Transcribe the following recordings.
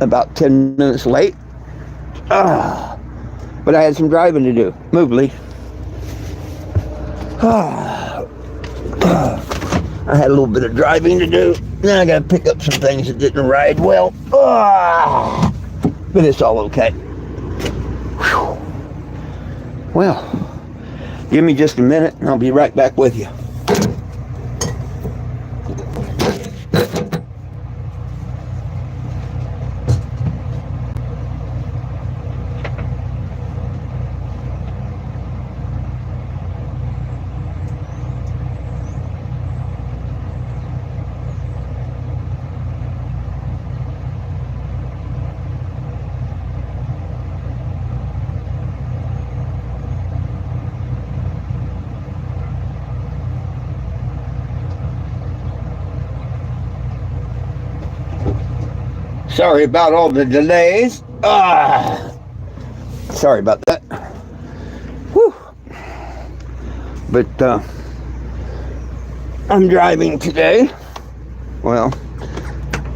about 10 minutes late. But I had some driving to do. Move, Lee. I had a little bit of driving to do. Then I got to pick up some things that didn't ride well. But it's all okay. Whew. Well, give me just a minute and I'll be right back with you. Sorry about all the delays. Sorry about that. Whew. But I'm driving today. Well,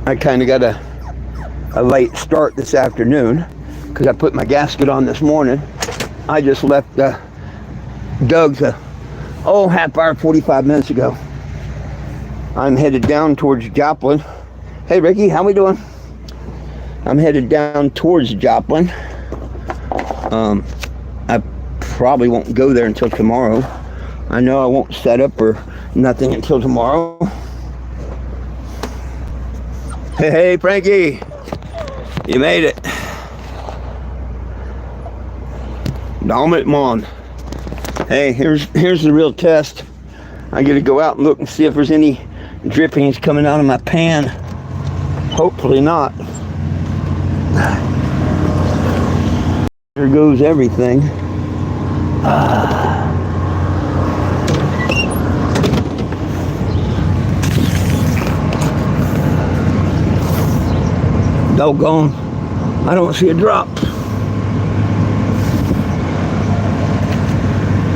I kind of got a late start this afternoon because I put my gasket on this morning. I just left Doug's half hour, 45 minutes ago. I'm headed down towards Joplin. Hey, Ricky, how we doing? I'm headed down towards Joplin. I probably won't go there until tomorrow. I know I won't set up or nothing until tomorrow. Hey, Frankie, you made it. Dominant Mon. Hey, here's the real test. I got to go out and look and see if there's any drippings coming out of my pan. Hopefully not. There goes everything. Doggone, I don't see a drop.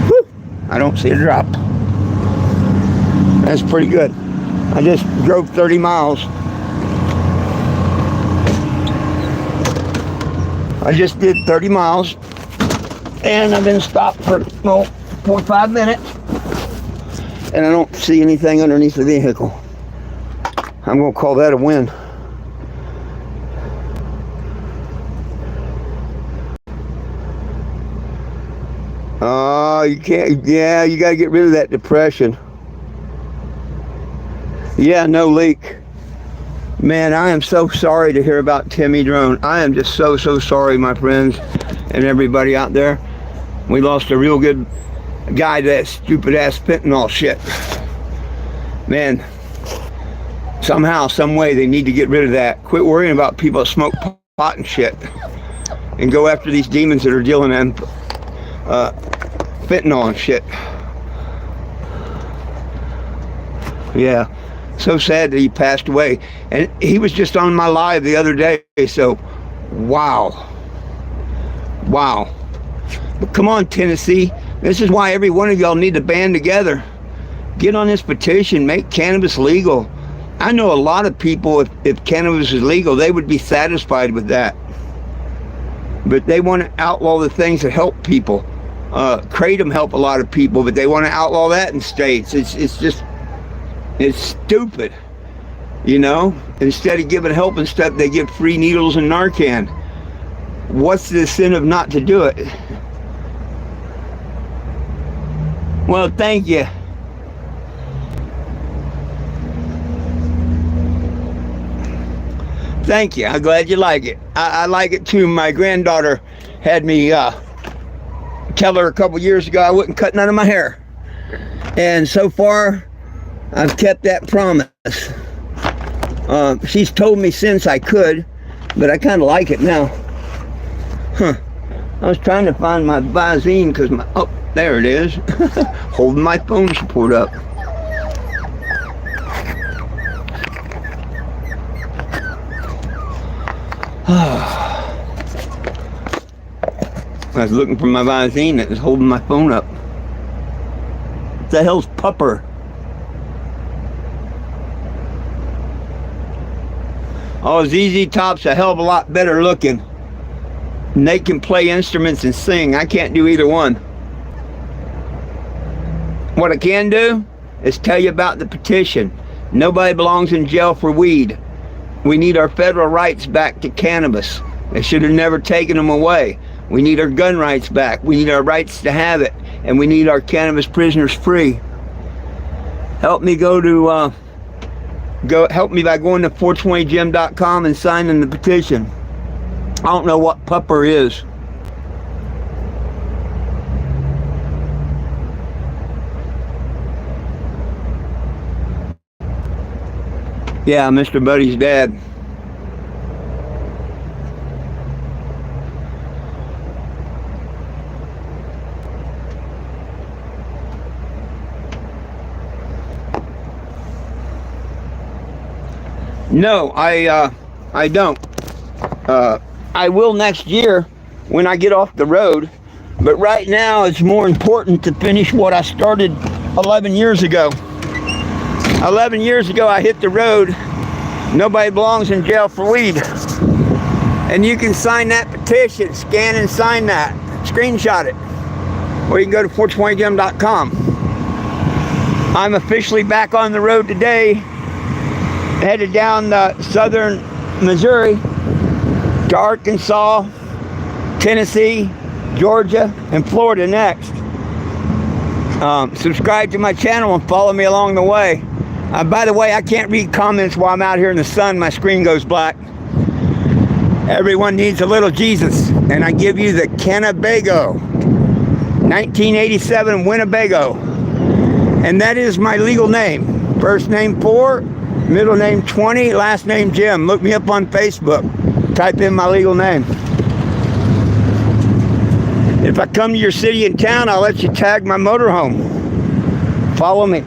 Whew, I don't see a drop. That's pretty good. I just drove 30 miles. I just did 30 miles and I've been stopped for 45 minutes and I don't see anything underneath the vehicle. I'm going to call that a win. Oh, you can't, yeah, you got to get rid of that depression. Yeah, no leak. Man, I am so sorry to hear about Timmy Drone. I am just so sorry, my friends and everybody out there. We lost a real good guy to that stupid ass fentanyl shit. Man, somehow, some way they need to get rid of that. Quit worrying about people that smoke pot and shit. And go after these demons that are dealing in fentanyl and shit. Yeah. So sad that he passed away. And he was just on my live the other day. So, wow. But come on, Tennessee. This is why every one of y'all need to band together. Get on this petition. Make cannabis legal. I know a lot of people, if cannabis is legal, they would be satisfied with that. But they want to outlaw the things that help people. Kratom help a lot of people, but they want to outlaw that in states. It's stupid, you know? Instead of giving help and stuff, they give free needles and Narcan. What's the incentive not to do it? Well, thank you. Thank you. I'm glad you like it. I like it too. My granddaughter had me tell her a couple years ago I wouldn't cut none of my hair. And so far, I've kept that promise. She's told me since I could, but I kind of like it now. I was trying to find my Visine because my, oh, there it is. Holding my phone support up. I was looking for my Visine that was holding my phone up. What the hell's pupper? Oh, ZZ Top's a hell of a lot better looking. And they can play instruments and sing. I can't do either one. What I can do is tell you about the petition. Nobody belongs in jail for weed. We need our federal rights back to cannabis. They should have never taken them away. We need our gun rights back. We need our rights to have it. And we need our cannabis prisoners free. Help me help me by going to 420gym.com and signing the petition. I don't know what pupper is. Yeah, Mr. Buddy's dad. No, I don't. I will next year when I get off the road. But right now it's more important to finish what I started 11 years ago. 11 years ago I hit the road. Nobody belongs in jail for weed. And you can sign that petition, scan and sign that, screenshot it. Or you can go to 420gym.com. I'm officially back on the road today, headed down southern Missouri to Arkansas, Tennessee, Georgia, and Florida next. Subscribe to my channel and follow me along the way. By the way, I can't read comments while I'm out here in the sun. My screen goes black. Everyone needs a little Jesus. And I give you the Cannabago. 1987 Winnebago. And that is my legal name. First name 4, middle name 20, last name Jim. Look me up on Facebook. Type in my legal name. If I come to your city and town, I'll let you tag my motorhome. Follow me.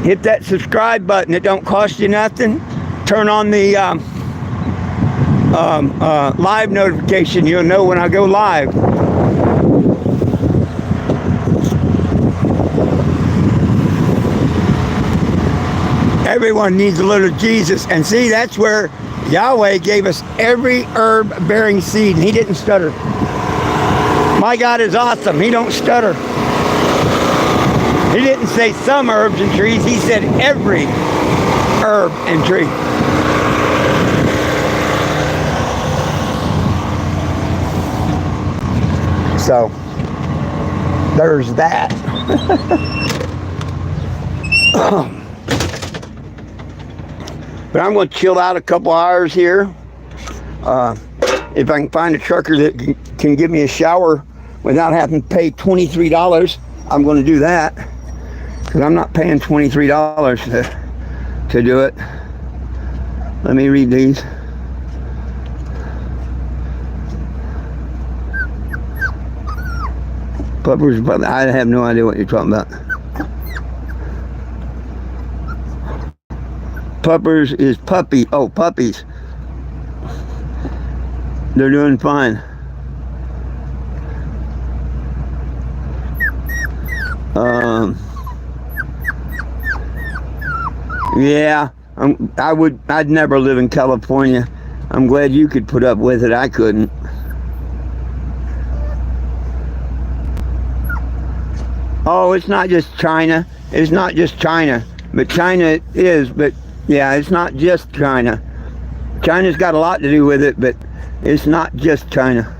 Hit that subscribe button. It don't cost you nothing. Turn on the live notification. You'll know when I go live. Everyone needs a little Jesus. And see, that's where Yahweh gave us every herb bearing seed. And he didn't stutter. My God is awesome. He don't stutter. He didn't say some herbs and trees. He said every herb and tree. So, there's that. But I'm going to chill out a couple hours here. If I can find a trucker that can give me a shower without having to pay $23, I'm going to do that. Because I'm not paying $23 to do it. Let me read these. Puppers, I have no idea what you're talking about. Puppers is puppy. Oh, puppies. They're doing fine. Yeah, I'd never live in California. I'm glad you could put up with it. I couldn't. Oh, it's not just China. It's not just China. But China is, but yeah, it's not just China. China's got a lot to do with it, but it's not just China.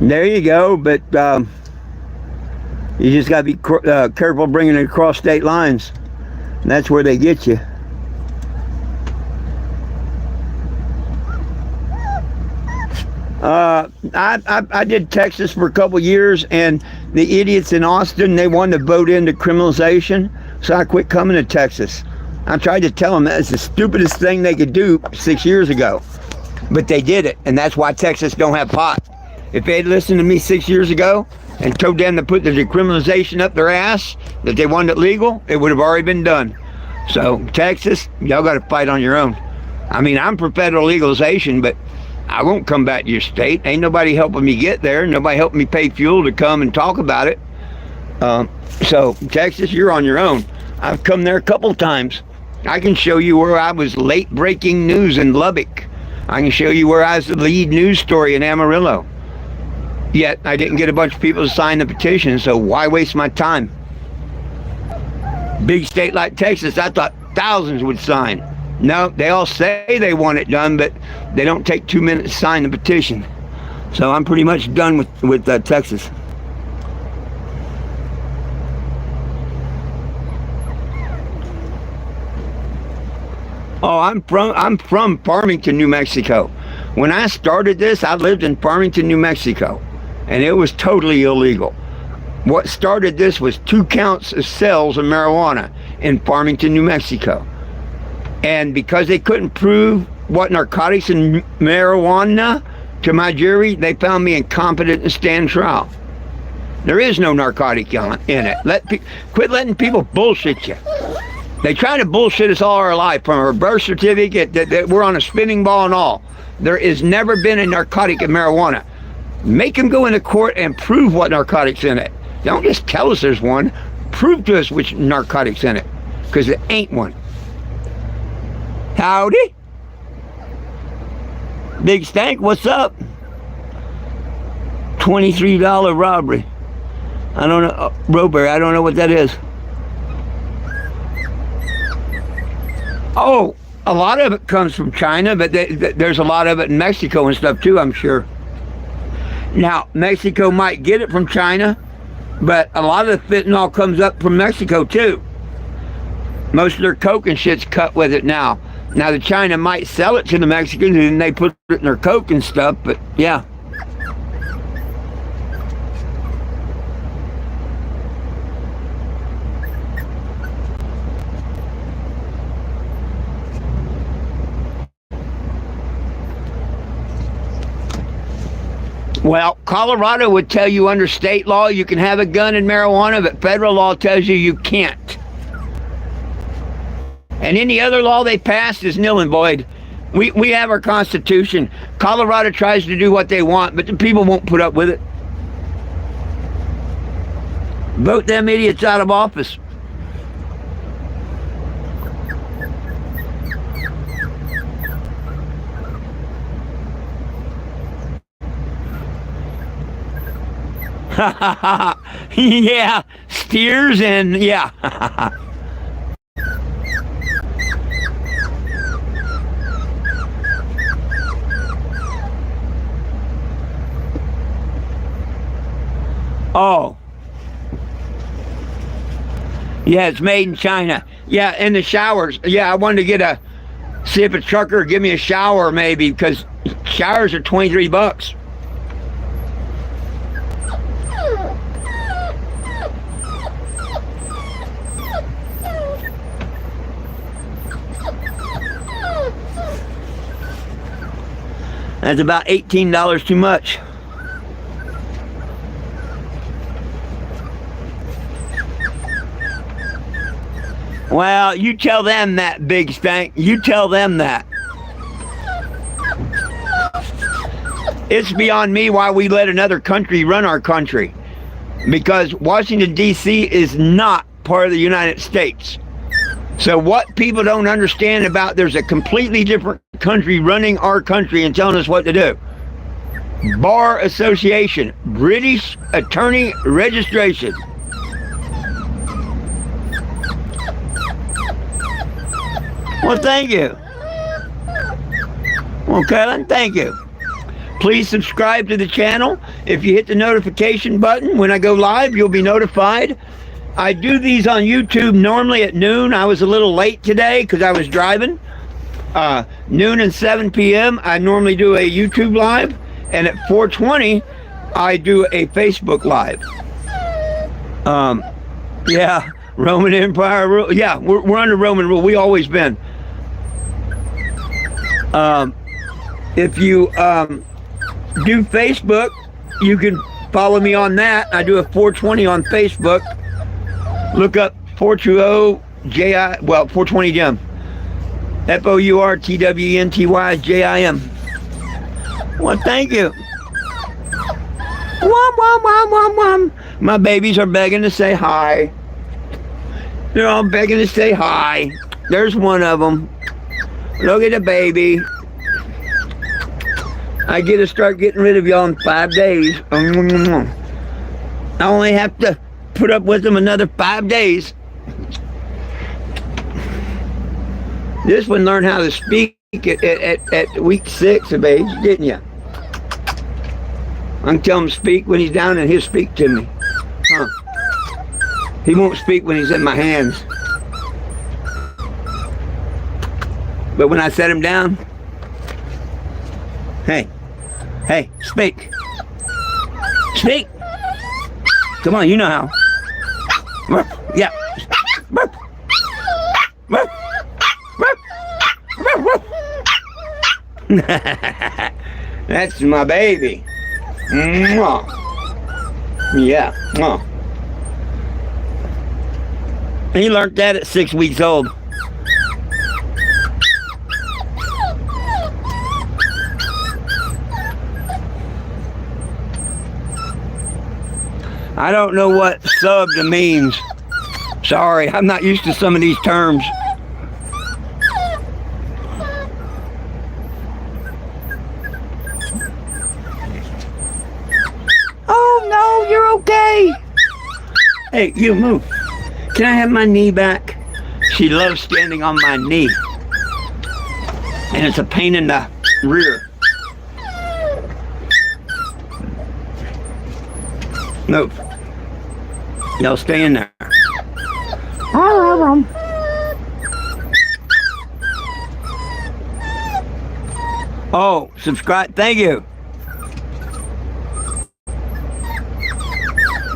There you go, but you just got to be careful bringing it across state lines. And that's where they get you. I did Texas for a couple years, and the idiots in Austin, they wanted to vote into criminalization, so I quit coming to Texas. I tried to tell them that's the stupidest thing they could do 6 years ago, but they did it, and that's why Texas don't have pot. If they'd listened to me 6 years ago and told them to put the decriminalization up their ass, that they wanted it legal, it would have already been done. So Texas, y'all got to fight on your own. I mean, I'm for federal legalization, but I won't come back to your state. Ain't nobody helping me get there. Nobody helping me pay fuel to come and talk about it. So Texas, you're on your own. I've come there a couple times. I can show you where I was late breaking news in Lubbock. I can show you where I was the lead news story in Amarillo. Yet I didn't get a bunch of people to sign the petition, so why waste my time? Big state like Texas, I thought thousands would sign. No, they all say they want it done, but they don't take 2 minutes to sign the petition. So I'm pretty much done with Texas. Oh, I'm from Farmington, New Mexico. When I started this, I lived in Farmington, New Mexico, and it was totally illegal. What started this was 2 counts of sales of marijuana in Farmington, New Mexico. And because they couldn't prove what narcotics and marijuana to my jury, they found me incompetent to stand trial. There is no narcotic in it. Quit letting people bullshit you. They try to bullshit us all our life, from our birth certificate, that we're on a spinning ball and all. There has never been a narcotic in marijuana. Make them go into court and prove what narcotic's in it. Don't just tell us there's one. Prove to us which narcotic's in it, because it ain't one. Howdy. Big Stank, what's up? $23 robbery. I don't know, Robert, I don't know what that is. Oh, a lot of it comes from China, but there's a lot of it in Mexico and stuff too, I'm sure. Now, Mexico might get it from China, but a lot of the fentanyl comes up from Mexico too. Most of their coke and shit's cut with it now. Now, the China might sell it to the Mexicans and they put it in their coke and stuff, but yeah. Well, Colorado would tell you under state law you can have a gun and marijuana, but federal law tells you you can't. And any other law they passed is nil and void. We have our Constitution. Colorado tries to do what they want, but the people won't put up with it. Vote them idiots out of office. Yeah, steers and yeah. Oh. Yeah, it's made in China. Yeah, in the showers. Yeah, I wanted to see if a trucker would give me a shower maybe, because showers are $23. That's about $18 too much. Well, you tell them that, Big Stank. You tell them that. It's beyond me why we let another country run our country. Because Washington, D.C. is not part of the United States. So what people don't understand about there's a completely different country running our country and telling us what to do. Bar Association, British Attorney Registration. Well, thank you. Well, Kellen, thank you. Please subscribe to the channel. If you hit the notification button, when I go live, you'll be notified. I do these on YouTube normally at noon. I was a little late today because I was driving. Noon and 7 p.m. I normally do a YouTube live. And at 4:20, I do a Facebook live. Yeah, Roman Empire rule. Yeah, we're under Roman rule. We always been. If you do Facebook, you can follow me on that. I do a 420 on Facebook. Look up 420JI, well, 420 Jim. FOURTWENTYJIM. Well, thank you. Wom, wom, wom, wom, wom. My babies are begging to say hi. They're all begging to say hi. There's one of them. Look at the baby. I get to start getting rid of y'all in 5 days. I only have to put up with them another 5 days. This one learned how to speak at week 6 of age, didn't you? I can tell him to speak when he's down and he'll speak to me. Huh. He won't speak when he's in my hands. But when I set him down, hey, speak. Speak. Come on, you know how. Yeah. That's my baby. Yeah. He learned that at 6 weeks old. I don't know what subbed means. Sorry, I'm not used to some of these terms. Oh no, you're okay. Hey, you move. Can I have my knee back? She loves standing on my knee. And it's a pain in the rear. Move. Y'all stay in there. Oh, subscribe. Thank you.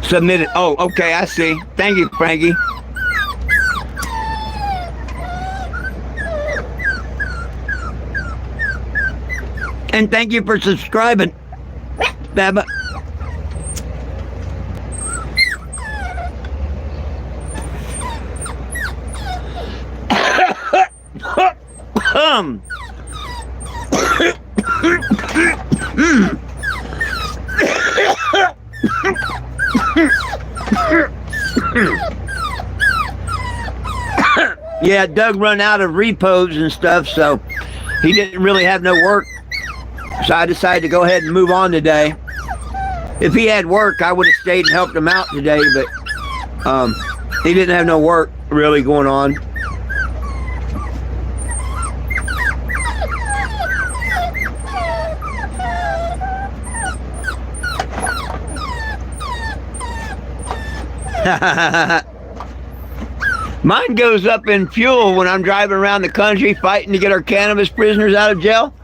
Submitted. Oh, okay, I see. Thank you, Frankie. And thank you for subscribing, Baba. Yeah, Doug run out of repos and stuff, so he didn't really have no work. So I decided to go ahead and move on today. If he had work, I would have stayed and helped him out today, but he didn't have no work really going on. Mine goes up in fuel when I'm driving around the country fighting to get our cannabis prisoners out of jail.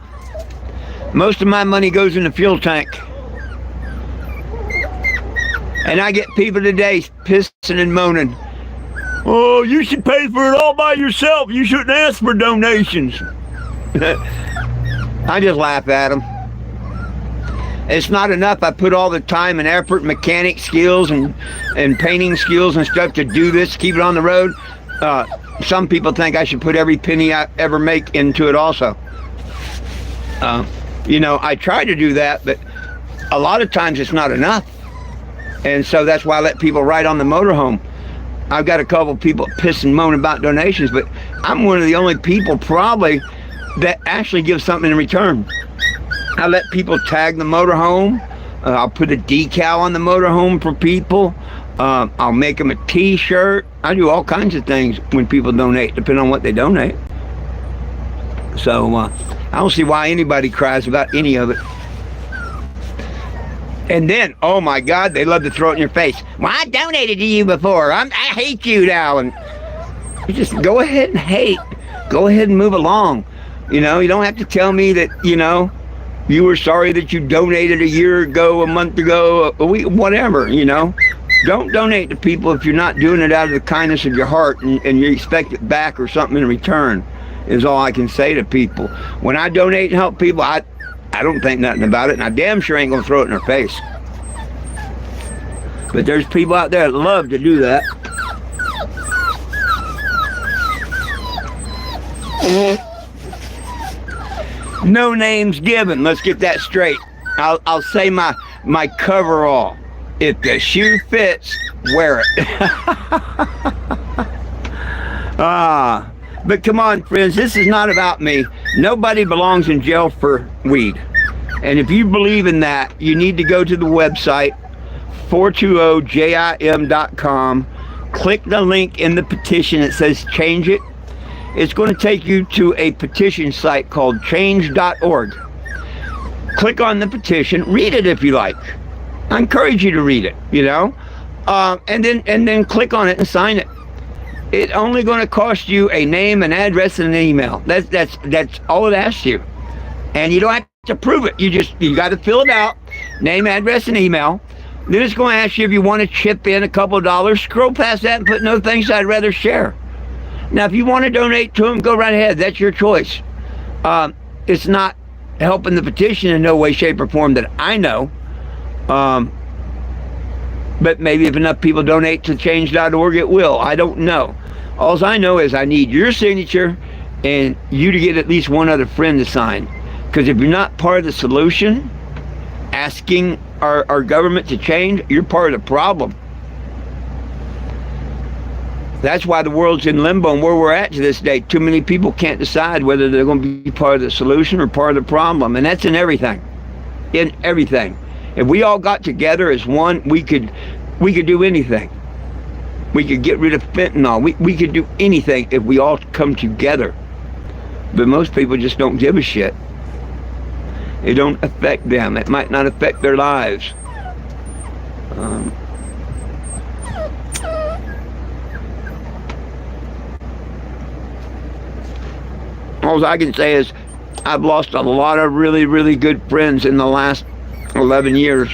Most of my money goes in the fuel tank. And I get people today pissing and moaning. Oh, you should pay for it all by yourself. You shouldn't ask for donations. I just laugh at them. It's not enough. I put all the time and effort, mechanic skills and painting skills and stuff to do this, keep it on the road. Some people think I should put every penny I ever make into it also. You know, I try to do that, but a lot of times it's not enough. And so that's why I let people ride on the motorhome. I've got a couple people piss and moan about donations, but I'm one of the only people probably that actually gives something in return. I let people tag the motorhome. I'll put a decal on the motorhome for people. I'll make them a t-shirt. I do all kinds of things when people donate, depending on what they donate. So I don't see why anybody cries about any of it. And then, oh my God, they love to throw it in your face. Well, I donated to you before. I hate you now. And you just go ahead and hate. Go ahead and move along. You know, you don't have to tell me that, you know, you were sorry that you donated a year ago, a month ago, a week, whatever, you know. Don't donate to people if you're not doing it out of the kindness of your heart and you expect it back or something in return, is all I can say to people. When I donate and help people, I don't think nothing about it, and I damn sure ain't gonna throw it in their face. But there's people out there that love to do that. No names given. Let's get that straight. I'll say my coverall. If the shoe fits, wear it. But come on, friends, this is not about me. Nobody belongs in jail for weed. And if you believe in that, you need to go to the website, 420jim.com. Click the link in the petition. It says change it. It's going to take you to a petition site called change.org. Click on the petition. Read it if you like. I encourage you to read it, you know, and then click on it and sign it. It's only going to cost you a name, an address, and an email. That's all it asks you, and you don't have to prove it. You got to fill it out, name, address, and email. Then it's going to ask you if you want to chip in a couple of dollars. Scroll past that and put no thanks, I'd rather share. Now, if you want to donate to them, go right ahead. That's your choice. It's not helping the petition in no way, shape, or form that I know. But maybe if enough people donate to change.org, it will. I don't know. All I know is I need your signature and you to get at least one other friend to sign. Because if you're not part of the solution, asking our government to change, you're part of the problem. That's why the world's in limbo and where we're at to this day. Too many people can't decide whether they're going to be part of the solution or part of the problem. And that's in everything. In everything. If we all got together as one, we could do anything. We could get rid of fentanyl. We could do anything if we all come together. But most people just don't give a shit. It don't affect them. It might not affect their lives. All I can say is I've lost a lot of really, really good friends in the last 11 years.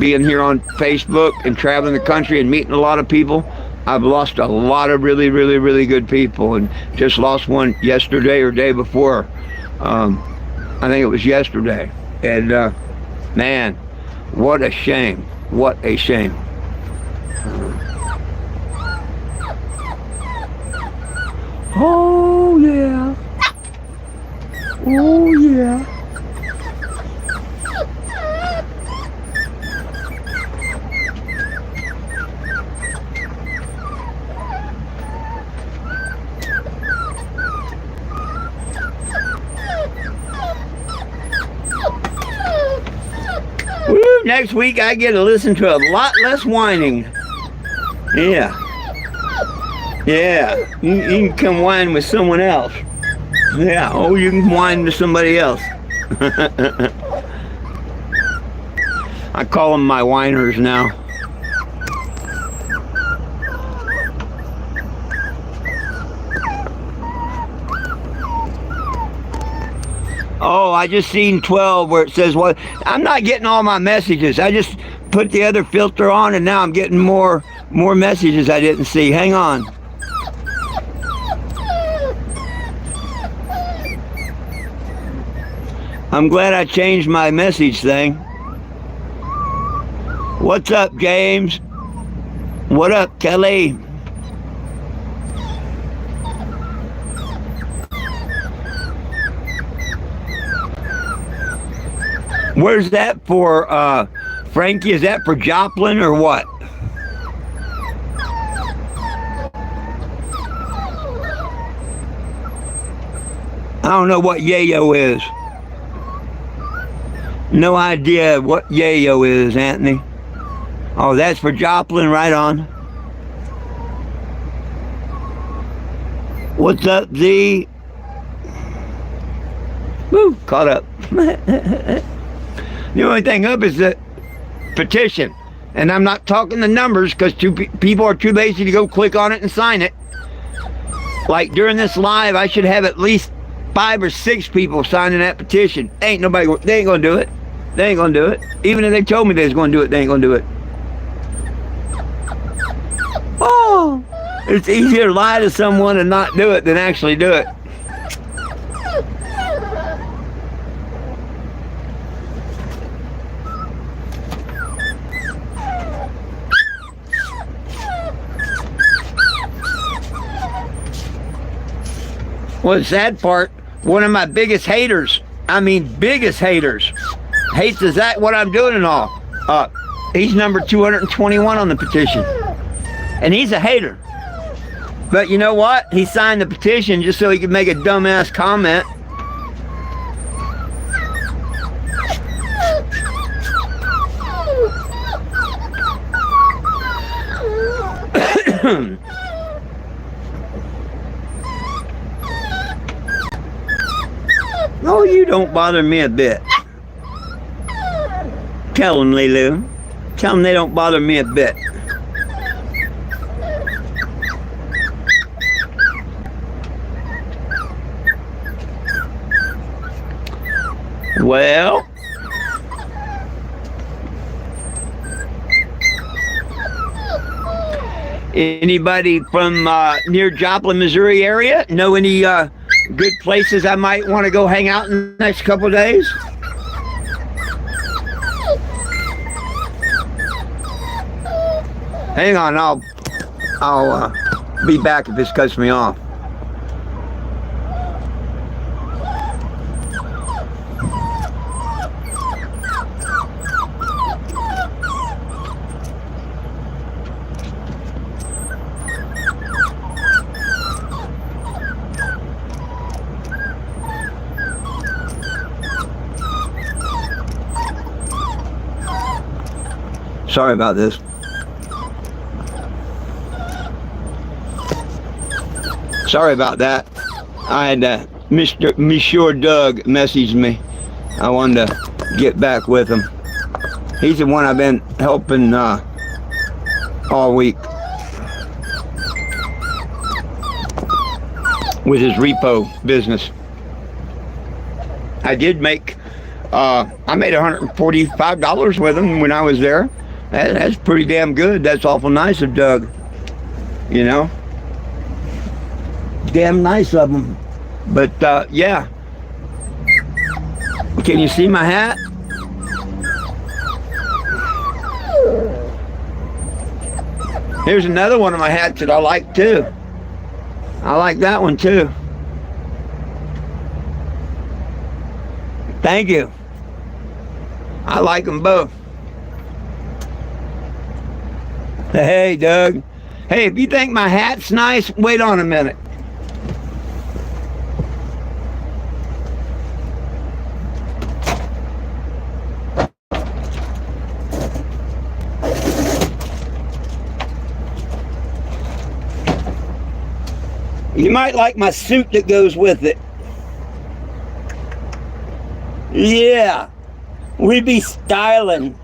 Being here on Facebook and traveling the country and meeting a lot of people, I've lost a lot of really, really, really good people, and just lost one yesterday or day before. I think it was yesterday. And man, what a shame. What a shame. Oh yeah. Oh yeah. Woo, next week I get to listen to a lot less whining. Yeah. Yeah. You can come whine with someone else. Yeah. Oh, you can whine to somebody else. I call them my whiners now. Oh, I just seen 12 where it says, well, I'm not getting all my messages. I just put the other filter on and now I'm getting more messages I didn't see. Hang on. I'm glad I changed my message thing. What's up, James? What up, Kelly? Where's that for, Frankie? Is that for Joplin or what? I don't know what yayo is. No idea what yayo is, Anthony. Oh, that's for Joplin, right on. What's up, Z? Woo, caught up. The only thing up is the petition. And I'm not talking the numbers because people are too lazy to go click on it and sign it. Like during this live, I should have at least 5 or 6 people signing that petition. They ain't gonna do it. They ain't gonna do it. Even if they told me they was gonna do it, they ain't gonna do it. Oh, it's easier to lie to someone and not do it than actually do it. Well, the sad part, one of my biggest haters, biggest haters, hates is that what I'm doing and all, He's number 221 on the petition. And he's a hater. But you know what? He signed the petition just so he could make a dumbass comment. Oh, you don't bother me a bit. Tell them, Lulu. Tell them they don't bother me a bit. Well, anybody from near Joplin, Missouri area know any good places I might want to go hang out in the next couple of days? Hang on, I'll be back if this cuts me off. Sorry about this. Sorry about that. I had Monsieur Doug messaged me. I wanted to get back with him. He's the one I've been helping all week with his repo business. I did make I made $145 with him when I was there. That's pretty damn good. That's awful nice of Doug. You know? Damn nice of him. But, yeah. Can you see my hat? Here's another one of my hats that I like, too. I like that one, too. Thank you. I like them both. Hey, Doug. Hey, if you think my hat's nice, wait on a minute. You might like my suit that goes with it. Yeah, we be styling.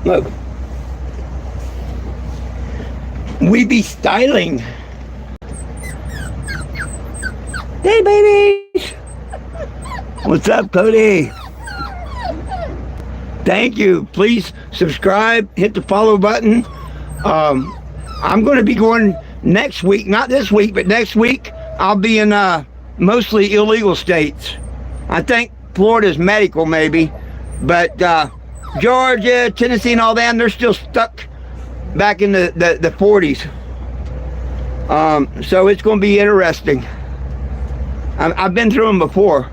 Look, we be styling. Hey, babies. What's up, Cody? Thank you. Please subscribe, hit the follow button. I'm going to be going next week, not this week, but next week. I'll be in mostly illegal states. I think Florida's medical, maybe, but Georgia, Tennessee, and all that, they're still stuck back in the 40s. So it's going to be interesting. I've been through them before.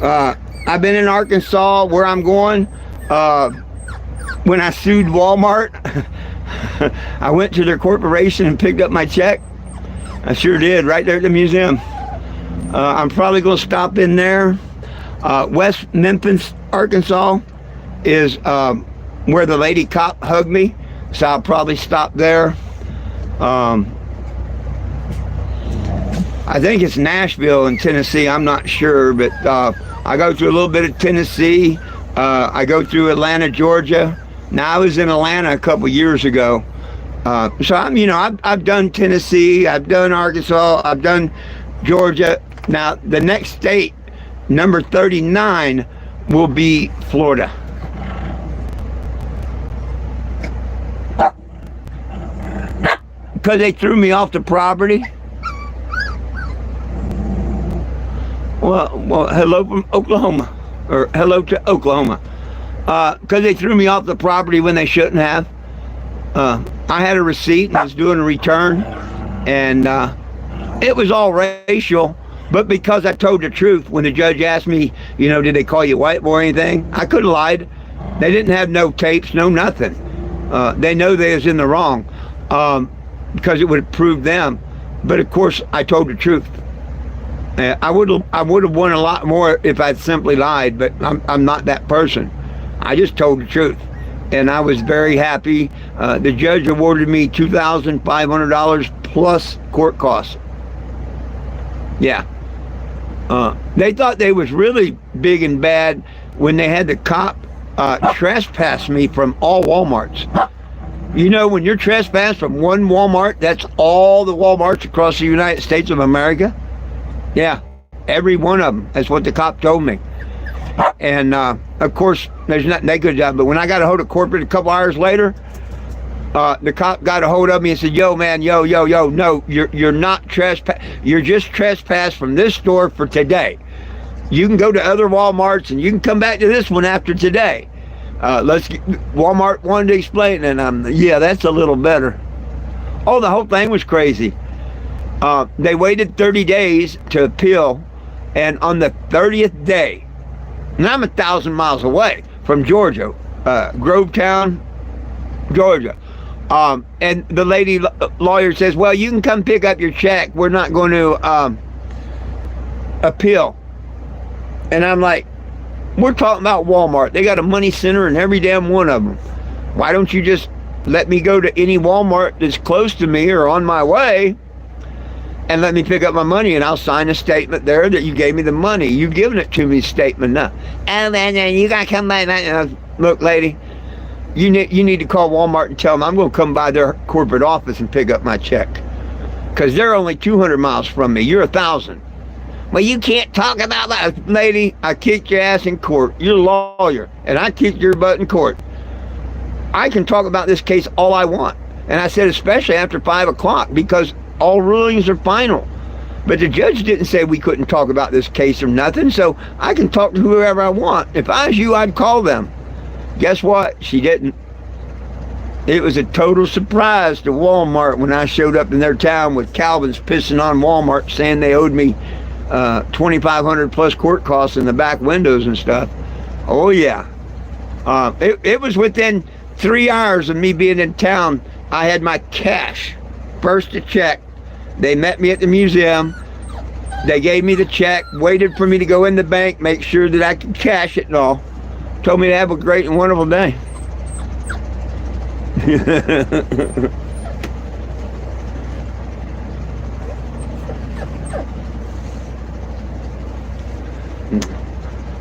I've been in Arkansas, where I'm going. When I sued Walmart, I went to their corporation and picked up my check. I sure did, right there at the museum. I'm probably going to stop in there. West Memphis, Arkansas is where the lady cop hugged me, so I'll probably stop there. I think it's Nashville in Tennessee, I'm not sure, but I go through a little bit of Tennessee. I go through Atlanta, Georgia. Now I was in Atlanta a couple years ago. So I've done Tennessee, I've done Arkansas, I've done Georgia. Now the next state, number 39, will be Florida. Because they threw me off the property. Well, hello from Oklahoma, or hello to Oklahoma. Because they threw me off the property when they shouldn't have. I had a receipt and I was doing a return, and It was all racial, but because I told the truth, when the judge asked me, did they call you white boy or anything, I could have lied. They didn't have no tapes, no nothing. They know they was in the wrong, because it would have proved them. But of course, I told the truth. I would have won a lot more if I'd simply lied, but I'm not that person. I just told the truth, and I was very happy. The judge awarded me $2,500 plus court costs. Yeah. They thought they was really big and bad when they had the cop trespass me from all Walmarts. When you're trespassed from one Walmart, that's all the Walmarts across the United States of America. Yeah, every one of them. That's what the cop told me. And of course, there's nothing they could have done. But when I got a hold of corporate a couple hours later, the cop got a hold of me and said, "Yo, man, yo, no, you're not trespass. You're just trespassed from this store for today. You can go to other Walmarts and you can come back to this one after today." Walmart wanted to explain, and yeah, that's a little better. Oh, the whole thing was crazy. They waited 30 days to appeal, and on the 30th day, and I'm 1,000 miles away from Georgia, Grovetown, Georgia. And the lady lawyer says, "Well, you can come pick up your check. We're not going to appeal." And I'm like, we're talking about Walmart. They got a money center in every damn one of them. Why don't you just let me go to any Walmart that's close to me or on my way and let me pick up my money, and I'll sign a statement there that you gave me the money. You've given it to me, statement now. And then you got to come by. Look, lady, you need to call Walmart and tell them I'm going to come by their corporate office and pick up my check, because they're only 200 miles from me. You're 1,000. Well, you can't talk about that. Lady, I kicked your ass in court. You're a lawyer, and I kicked your butt in court. I can talk about this case all I want. And I said, especially after 5 o'clock, because all rulings are final. But the judge didn't say we couldn't talk about this case or nothing, so I can talk to whoever I want. If I was you, I'd call them. Guess what? She didn't. It was a total surprise to Walmart when I showed up in their town with Calvin's pissing on Walmart, saying they owed me $2,500 plus court costs in the back windows and stuff. Oh yeah. It was within 3 hours of me being in town. I had my cash. First a check. They met me at the museum. They gave me the check, waited for me to go in the bank, make sure that I could cash it and all. Told me to have a great and wonderful day.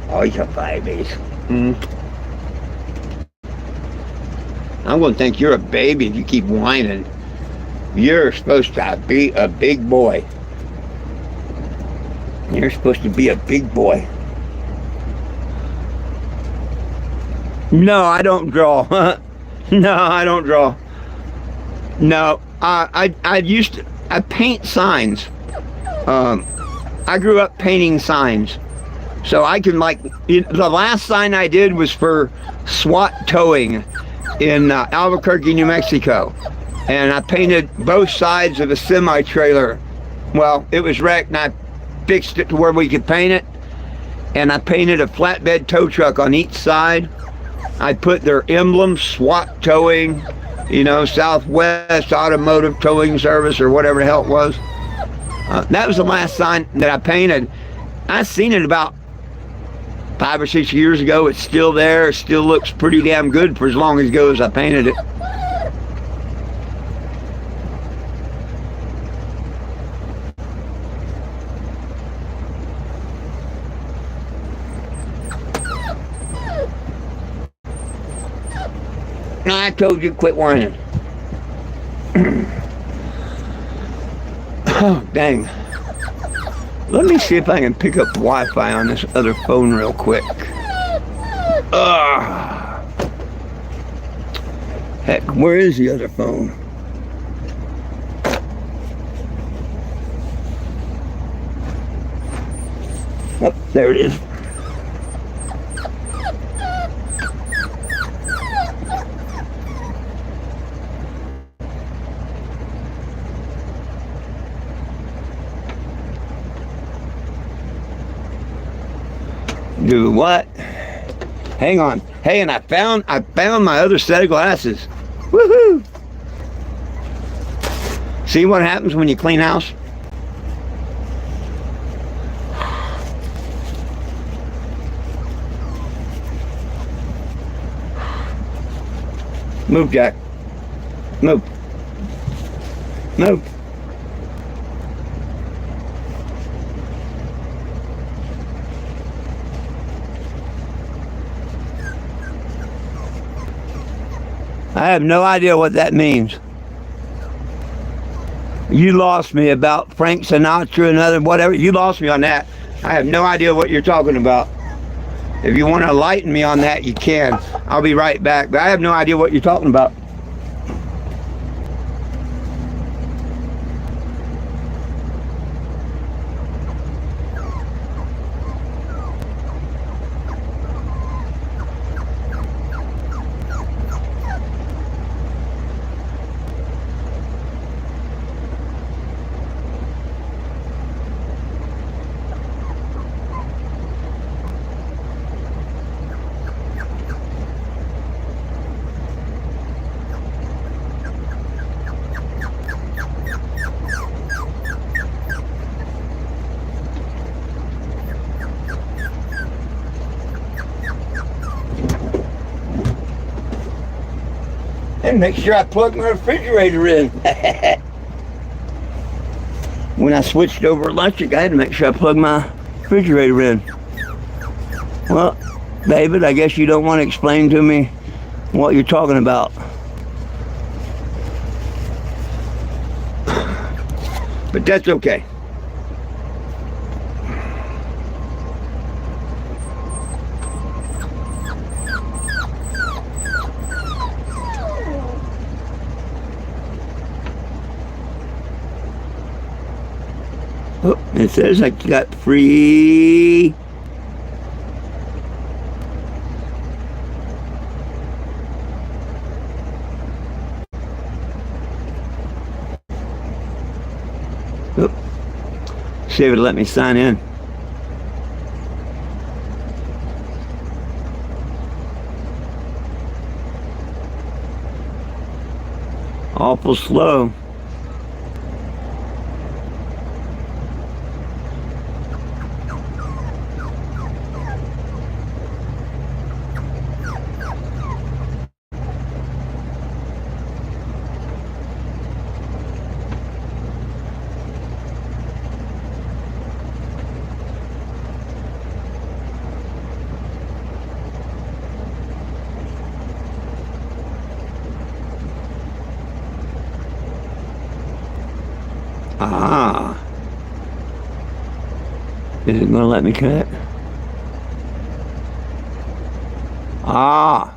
Oh, you babies. I'm going to think you're a baby if you keep whining. You're supposed to be a big boy. You're supposed to be a big boy. No, I don't draw. No, I don't draw. No, I paint signs. I grew up painting signs. So I can, the last sign I did was for SWAT towing in Albuquerque, New Mexico. And I painted both sides of a semi-trailer. Well, it was wrecked, and I fixed it to where we could paint it. And I painted a flatbed tow truck on each side. I put their emblem, SWAT towing, Southwest Automotive Towing Service, or whatever the hell it was. That was the last sign that I painted. I seen it about 5 or 6 years ago. It's still there. It still looks pretty damn good for as long as I painted it. I told you quit whining. Oh, dang. Let me see if I can pick up Wi-Fi on this other phone real quick. Heck, where is the other phone? Oh, there it is. Do what? Hang on. Hey, and I found my other set of glasses. Woohoo! See what happens when you clean house? Move, Jack. Move. Move. I have no idea what that means. You lost me about Frank Sinatra and other whatever. You lost me on that. I have no idea what you're talking about. If you want to enlighten me on that, you can. I'll be right back. But I have no idea what you're talking about. And make sure I plug my refrigerator in. When I switched over electric, I had to make sure I plugged my refrigerator in. Well, David, I guess you don't want to explain to me what you're talking about. But that's okay. Oh, it says I got free. Oh, see if it'll let me sign in. Awful slow. Ah. Is it going to let me cut? Ah.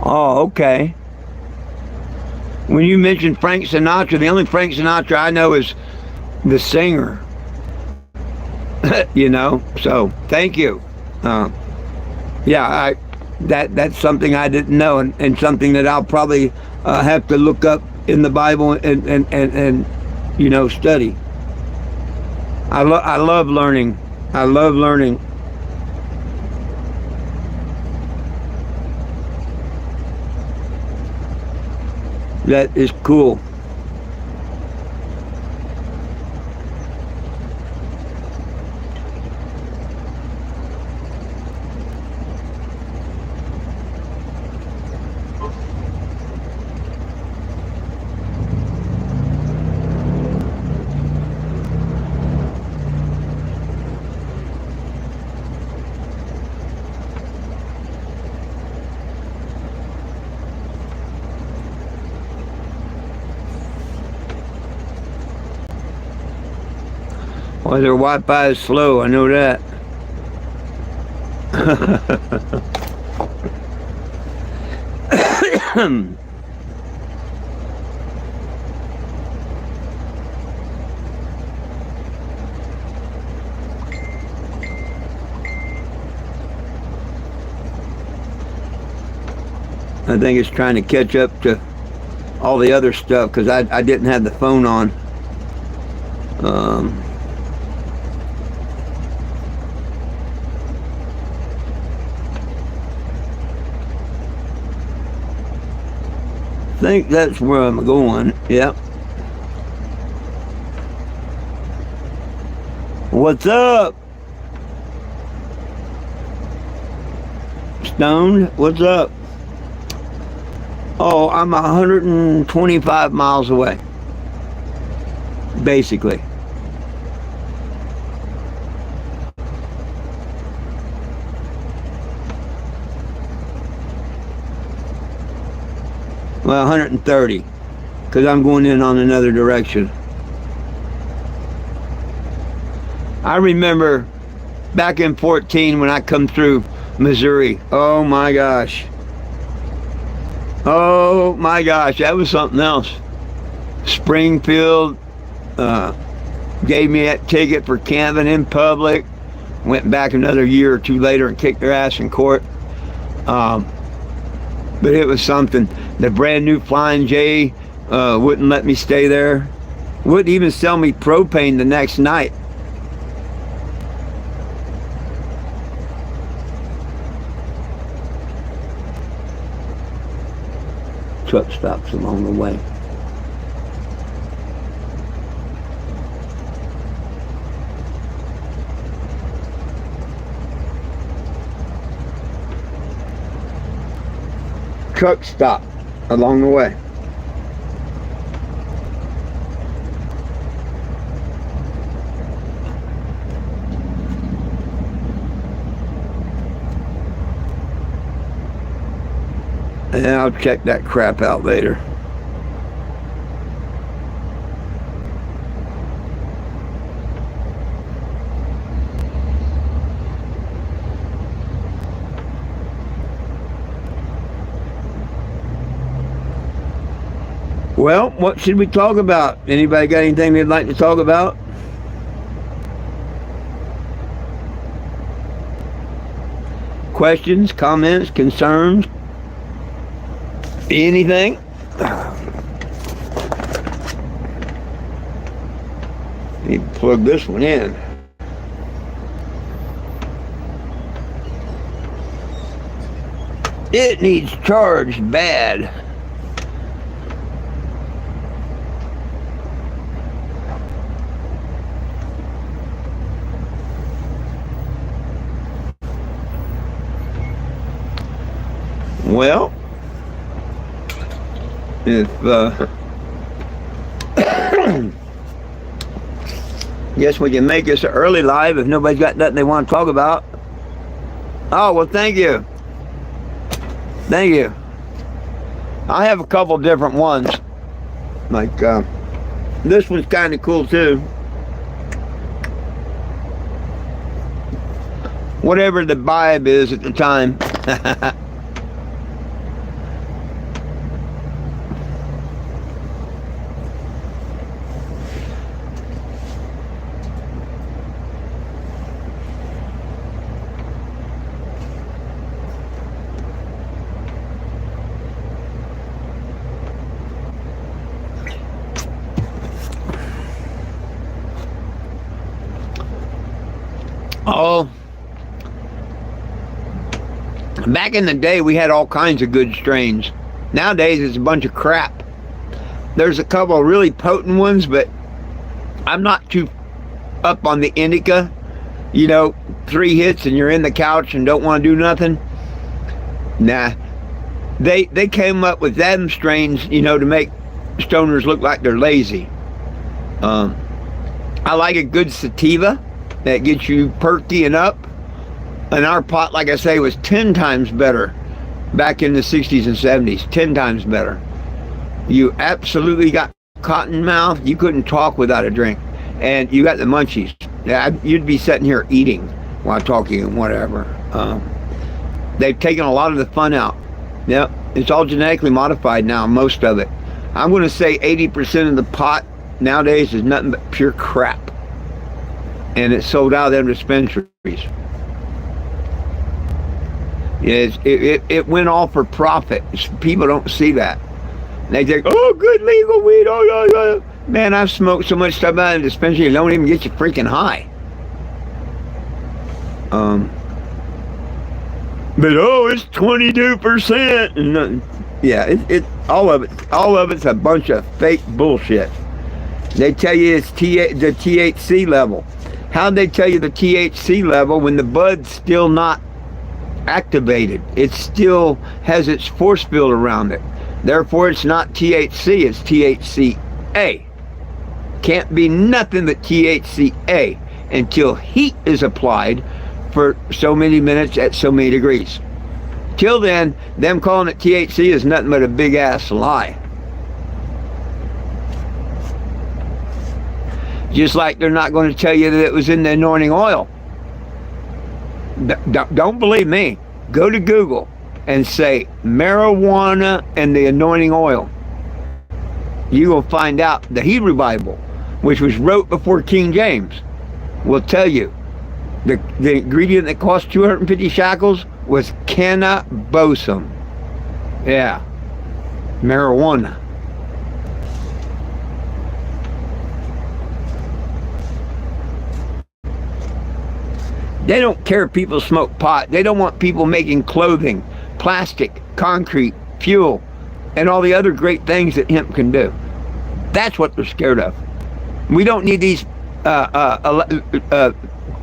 Oh, okay. When you mentioned Frank Sinatra, the only Frank Sinatra I know is the singer. You know, so thank you. Yeah, that's something I didn't know, and something that I'll probably have to look up in the Bible and you know, study. I love learning. I love learning. That is cool. Well, their Wi-Fi is slow, I know that. I think it's trying to catch up to all the other stuff because I didn't have the phone on. Um, I think that's where I'm going. Yep. What's up? Stoned? What's up? Oh, I'm 125 miles away. Basically. Well, 130, because I'm going in on another direction. I remember back in 14 when I come through Missouri. Oh my gosh. Oh my gosh, that was something else. Springfield gave me that ticket for camping in public. Went back another year or two later and kicked their ass in court. But it was something. The brand new Flying J wouldn't let me stay there. Wouldn't even sell me propane the next night. Truck stops along the way. Truck stop along the way. And I'll check that crap out later. Well, what should we talk about? Anybody got anything they'd like to talk about? Questions, comments, concerns? Anything? Need to plug this one in. It needs charged bad. Well, if guess we can make this an early live if nobody's got nothing they want to talk about. Oh, well, thank you. Thank you. I have a couple different ones. Like, this one's kind of cool, too. Whatever the vibe is at the time. Oh, back in the day, we had all kinds of good strains. Nowadays, it's a bunch of crap. There's a couple of really potent ones, but I'm not too up on the indica. You know, 3 hits and you're in the couch and don't want to do nothing. Nah. They came up with them strains, you know, to make stoners look like they're lazy. I like a good sativa that gets you perky and up. And our pot, like I say, was 10 times better back in the 60s and 70s. 10 times better. You absolutely got cotton mouth. You couldn't talk without a drink. And you got the munchies. Yeah, you'd be sitting here eating while talking and whatever. They've taken a lot of the fun out. Yep, it's all genetically modified now, most of it. I'm going to say 80% of the pot nowadays is nothing but pure crap. And it's sold out of them dispensaries. It went all for profit. People don't see that. They think, oh, good legal weed. Oh, yeah, yeah. Man, I've smoked so much stuff out of the dispensary it don't even get you freaking high. But it's 22%. And yeah, all of it's a bunch of fake bullshit. They tell you it's the THC level. How'd they tell you the THC level when the bud's still not activated? It still has its force field around it. Therefore, it's not THC, it's THCA. Can't be nothing but THCA until heat is applied for so many minutes at so many degrees. Till then, them calling it THC is nothing but a big ass lie. Just like they're not going to tell you that it was in the anointing oil. Don't believe me. Go to Google and say marijuana and the anointing oil. You will find out the Hebrew Bible, which was wrote before King James, will tell you the ingredient that cost 250 shekels was cannabis. Yeah, marijuana. They don't care if people smoke pot. They don't want people making clothing, plastic, concrete, fuel, and all the other great things that hemp can do. That's what they're scared of. We don't need these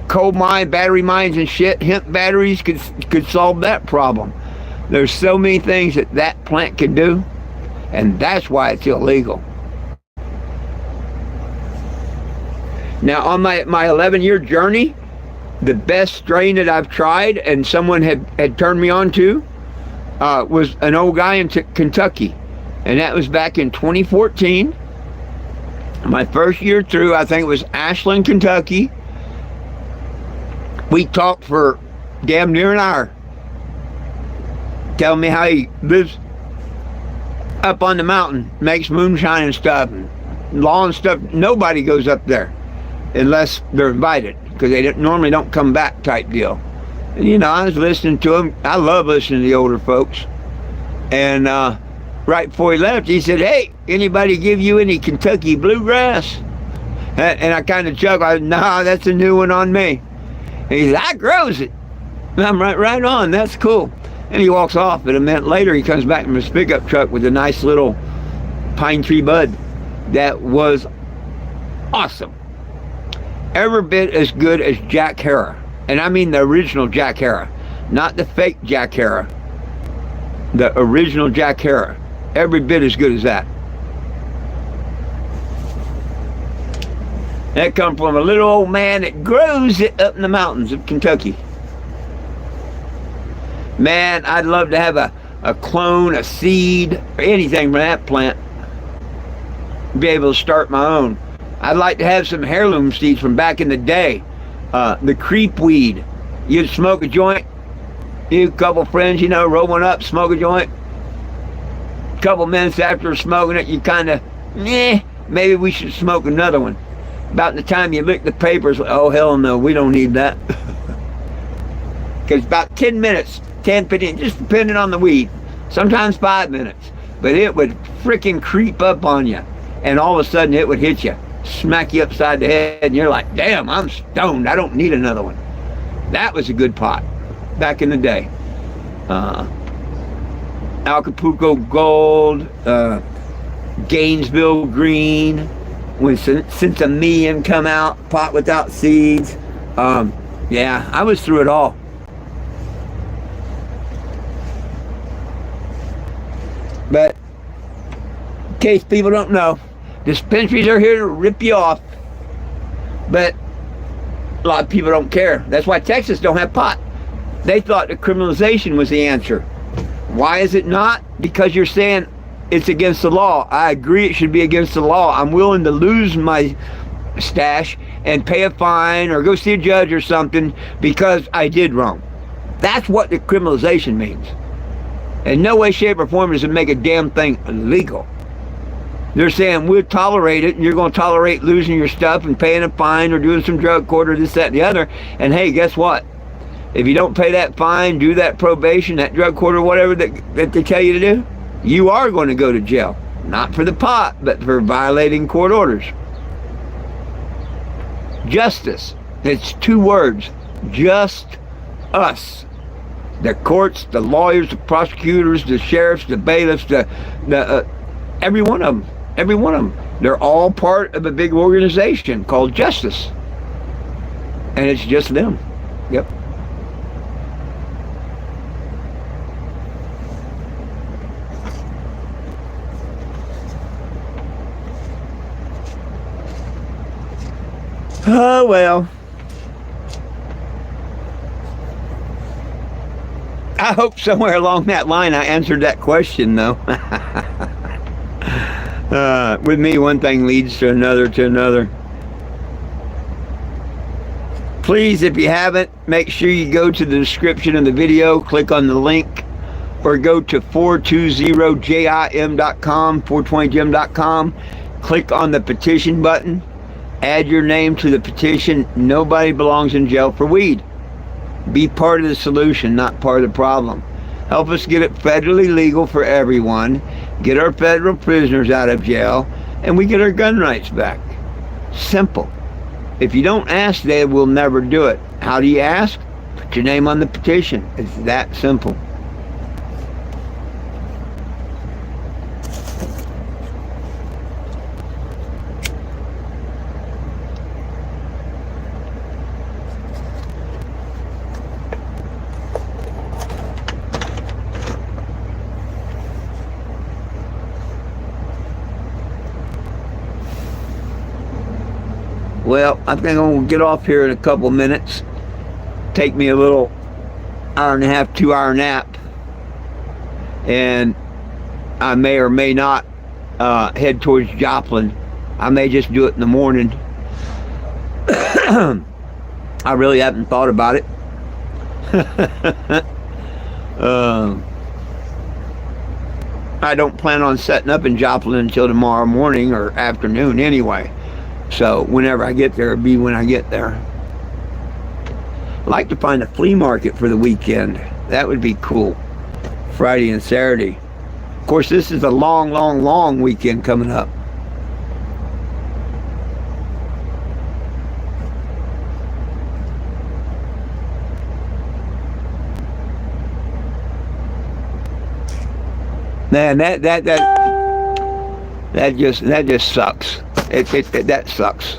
coal mine, battery mines and shit. Hemp batteries could solve that problem. There's so many things that plant can do, and that's why it's illegal. Now, on my 11-year journey, the best strain that I've tried and someone had turned me on to was an old guy in Kentucky. And that was back in 2014. My first year through, I think it was Ashland, Kentucky. We talked for damn near an hour. Telling me how he lives up on the mountain, makes moonshine and stuff, and law and stuff. Nobody goes up there unless they're invited, because they normally don't come back type deal. And I was listening to him. I love listening to the older folks. And right before he left, he said, "Hey, anybody give you any Kentucky bluegrass?" And I kind of chuckled. I said, "Nah, that's a new one on me." And he said, "I grows it." And I'm right on. That's cool. And he walks off. And a minute later, he comes back from his pickup truck with a nice little pine tree bud that was awesome. Every bit as good as Jack Herer. And I mean the original Jack Herer, not the fake Jack Herer. The original Jack Herer. Every bit as good as that. That come from a little old man that grows it up in the mountains of Kentucky. Man, I'd love to have a clone, a seed, or anything from that plant. Be able to start my own. I'd like to have some heirloom seeds from back in the day. The creep weed. You'd smoke a joint. You couple friends, roll one up, smoke a joint. A couple minutes after smoking it, you kind of, maybe we should smoke another one. About the time you lick the papers, oh hell no, we don't need that. Because about 10 minutes, 10, 15, just depending on the weed. Sometimes 5 minutes. But it would freaking creep up on you. And all of a sudden it would hit you. Smack you upside the head, and you're like, damn, I'm stoned. I don't need another one. That was a good pot back in the day. Acapulco Gold, Gainesville Green, when Centennial come out, pot without seeds. Yeah, I was through it all. But in case people don't know, dispensaries are here to rip you off, but a lot of people don't care. That's why Texas don't have pot. They thought that criminalization was the answer. Why is it not? Because you're saying it's against the law. I agree it should be against the law. I'm willing to lose my stash and pay a fine or go see a judge or something because I did wrong. That's what the criminalization means. In no way, shape, or form does it make a damn thing illegal. They're saying we'll tolerate it, and you're going to tolerate losing your stuff and paying a fine or doing some drug court or this, that, and the other. And hey, guess what? If you don't pay that fine, do that probation, that drug court or whatever that they tell you to do, you are going to go to jail. Not for the pot, but for violating court orders. Justice. It's 2 words. Just us. The courts, the lawyers, the prosecutors, the sheriffs, the bailiffs, every one of them. Every one of them. They're all part of a big organization called Justice. And it's just them. Yep. Oh, well. I hope somewhere along that line I answered that question, though. With me, one thing leads to another to another. Please, if you haven't, make sure you go to the description of the video, click on the link, or go to 420jim.com, 420jim.com, click on the petition button, add your name to the petition. Nobody belongs in jail for weed. Be part of the solution, not part of the problem. Help us get it federally legal for everyone, get our federal prisoners out of jail, and we get our gun rights back. Simple. If you don't ask, they will never do it. How do you ask? Put your name on the petition. It's that simple. Well, I think I'm going to get off here in a couple minutes. Take me a little hour and a half, 2-hour nap. And I may or may not head towards Joplin. I may just do it in the morning. I really haven't thought about it. I don't plan on setting up in Joplin until tomorrow morning or afternoon anyway. So whenever I get there, it'll be when I get there. I'd like to find a flea market for the weekend. That would be cool. Friday and Saturday. Of course, this is a long, long, long weekend coming up. Man, that just sucks. That sucks.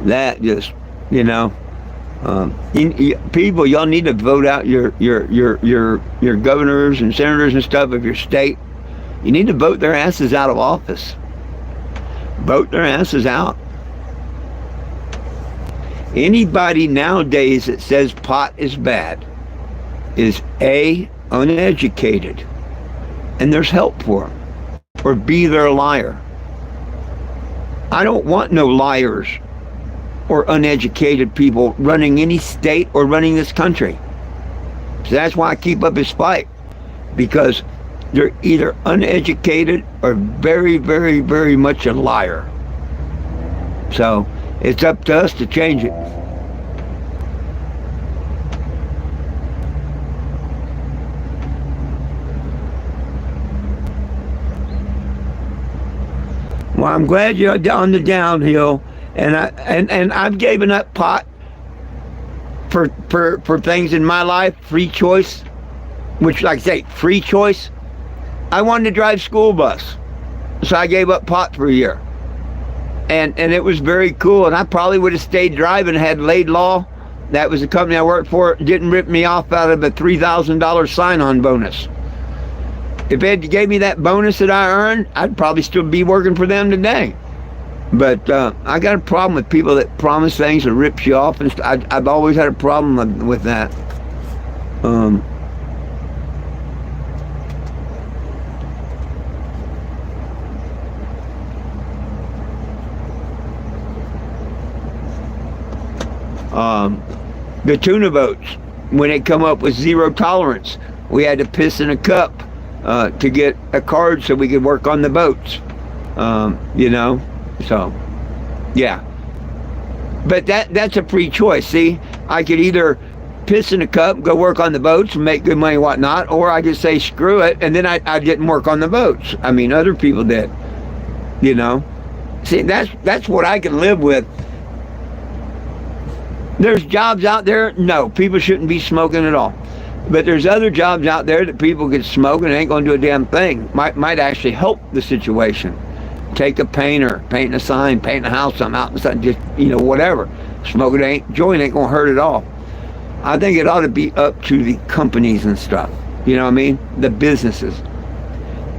That just, people, y'all need to vote out your governors and senators and stuff of your state. You need to vote their asses out of office. Vote their asses out. Anybody nowadays that says pot is bad is A, uneducated, and there's help for them. Or B, they're a liar. I don't want no liars or uneducated people running any state or running this country. So that's why I keep up this fight, because they're either uneducated or very, very, very much a liar. So it's up to us to change it. Well, I'm glad you're on the downhill, and I've given up pot for things in my life, free choice, which, like I say, free choice. I wanted to drive school bus, so I gave up pot for a year, and it was very cool. And I probably would have stayed driving had Laidlaw, that was the company I worked for, didn't rip me off out of a $3,000 sign-on bonus. If they gave me that bonus that I earned, I'd probably still be working for them today. But I got a problem with people that promise things and rips you off, and I've always had a problem with that. The tuna boats, when they come up with zero tolerance, we had to piss in a cup to get a card so we could work on the boats. So yeah, but that's a free choice. See, I could either piss in a cup, go work on the boats and make good money, whatnot, or I could say screw it, and then I didn't work on the boats. I mean, other people did, you know. See, that's what I can live with. There's jobs out there, no, people shouldn't be smoking at all. But there's other jobs out there that people could smoke and ain't going to do a damn thing. Might actually help the situation. Take a painter, painting a sign, painting a house, something out, something, just, you know, whatever. Smoking joint ain't going to hurt at all. I think it ought to be up to the companies and stuff. You know what I mean? The businesses.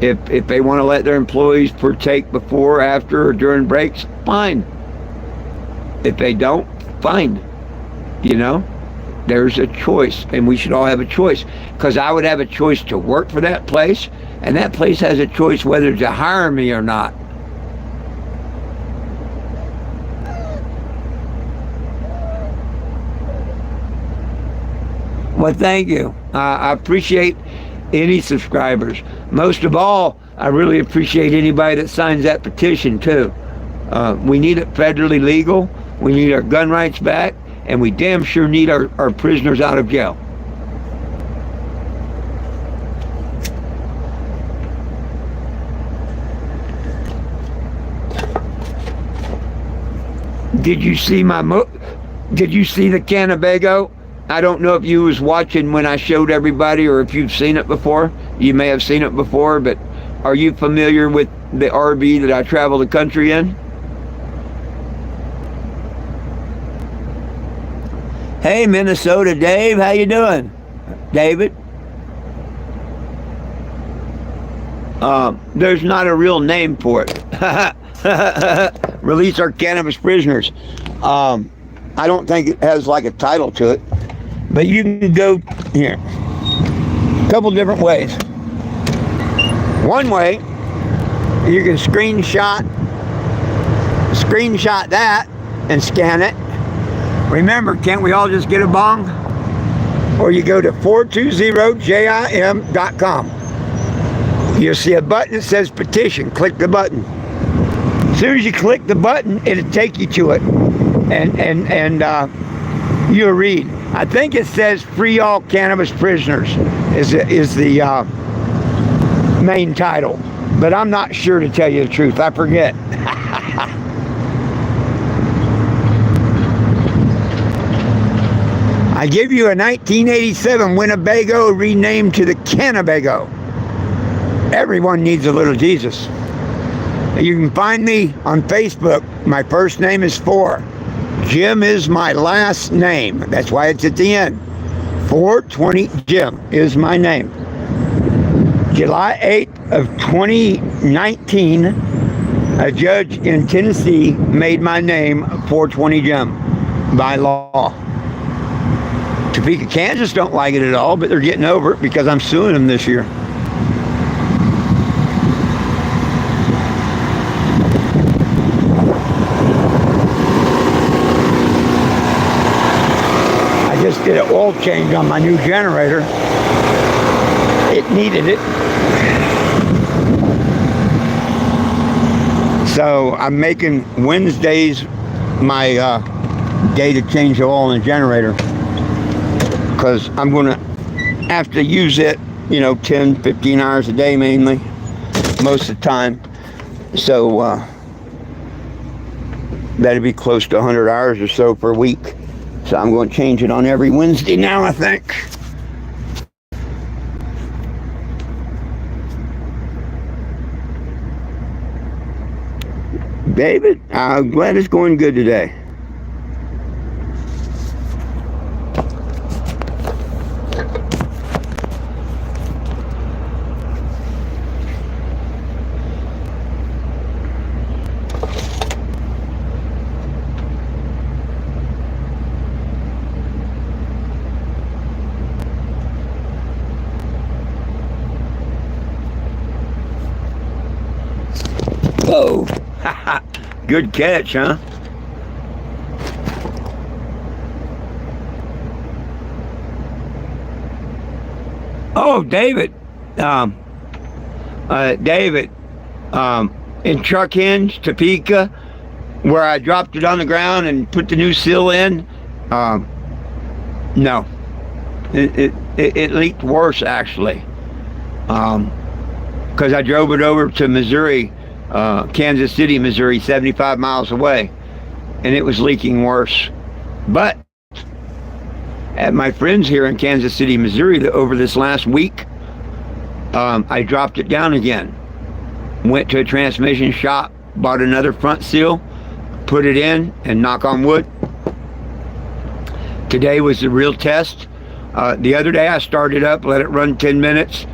If they want to let their employees partake before, after, or during breaks, fine. If they don't, fine. You know? There's a choice, and we should all have a choice. Because I would have a choice to work for that place, and that place has a choice whether to hire me or not. Well, thank you. I appreciate any subscribers. Most of all, I really appreciate anybody that signs that petition, too. We need it federally legal. We need our gun rights back. And we damn sure need our prisoners out of jail. Did you see Did you see the Cannabago? I don't know if you was watching when I showed everybody, or if you've seen it before. You may have seen it before, but are you familiar with the RV that I travel the country in? Hey, Minnesota Dave, how you doing? David? There's not a real name for it. Release our cannabis prisoners. I don't think it has like a title to it. But you can go here. A couple different ways. One way, you can screenshot that and scan it. Remember, can't we all just get a bong? Or you go to 420jim.com. You'll see a button that says petition. Click the button. As soon as you click the button, it'll take you to it. And you'll read. I think it says free all cannabis prisoners is the main title. But I'm not sure, to tell you the truth. I forget. I give you a 1987 Winnebago renamed to the Cannabago. Everyone needs a little Jesus. You can find me on Facebook. My first name is 4. Jim is my last name. That's why it's at the end. 420 Jim is my name. July 8th of 2019, a judge in Tennessee made my name 420 Jim by law. Topeka, Kansas don't like it at all, but they're getting over it because I'm suing them this year. I just did an oil change on my new generator. It needed it. So I'm making Wednesdays my day to change the oil in the generator, because I'm going to have to use it, 10, 15 hours a day mainly, most of the time. So that'd be close to 100 hours or so per week. So I'm going to change it on every Wednesday now, I think. David, I'm glad it's going good today. Whoa. Good catch, huh? Oh, David. In Truck Hinge, Topeka, where I dropped it on the ground and put the new seal in. No. It leaked worse, actually, because I drove it over to Missouri, Kansas City, Missouri, 75 miles away, and it was leaking worse. But at my friends here in Kansas City, Missouri, over this last week, I dropped it down again. Went to a transmission shop, bought another front seal, put it in, and knock on wood, today was the real test. The other day I started up, let it run 10 minutes,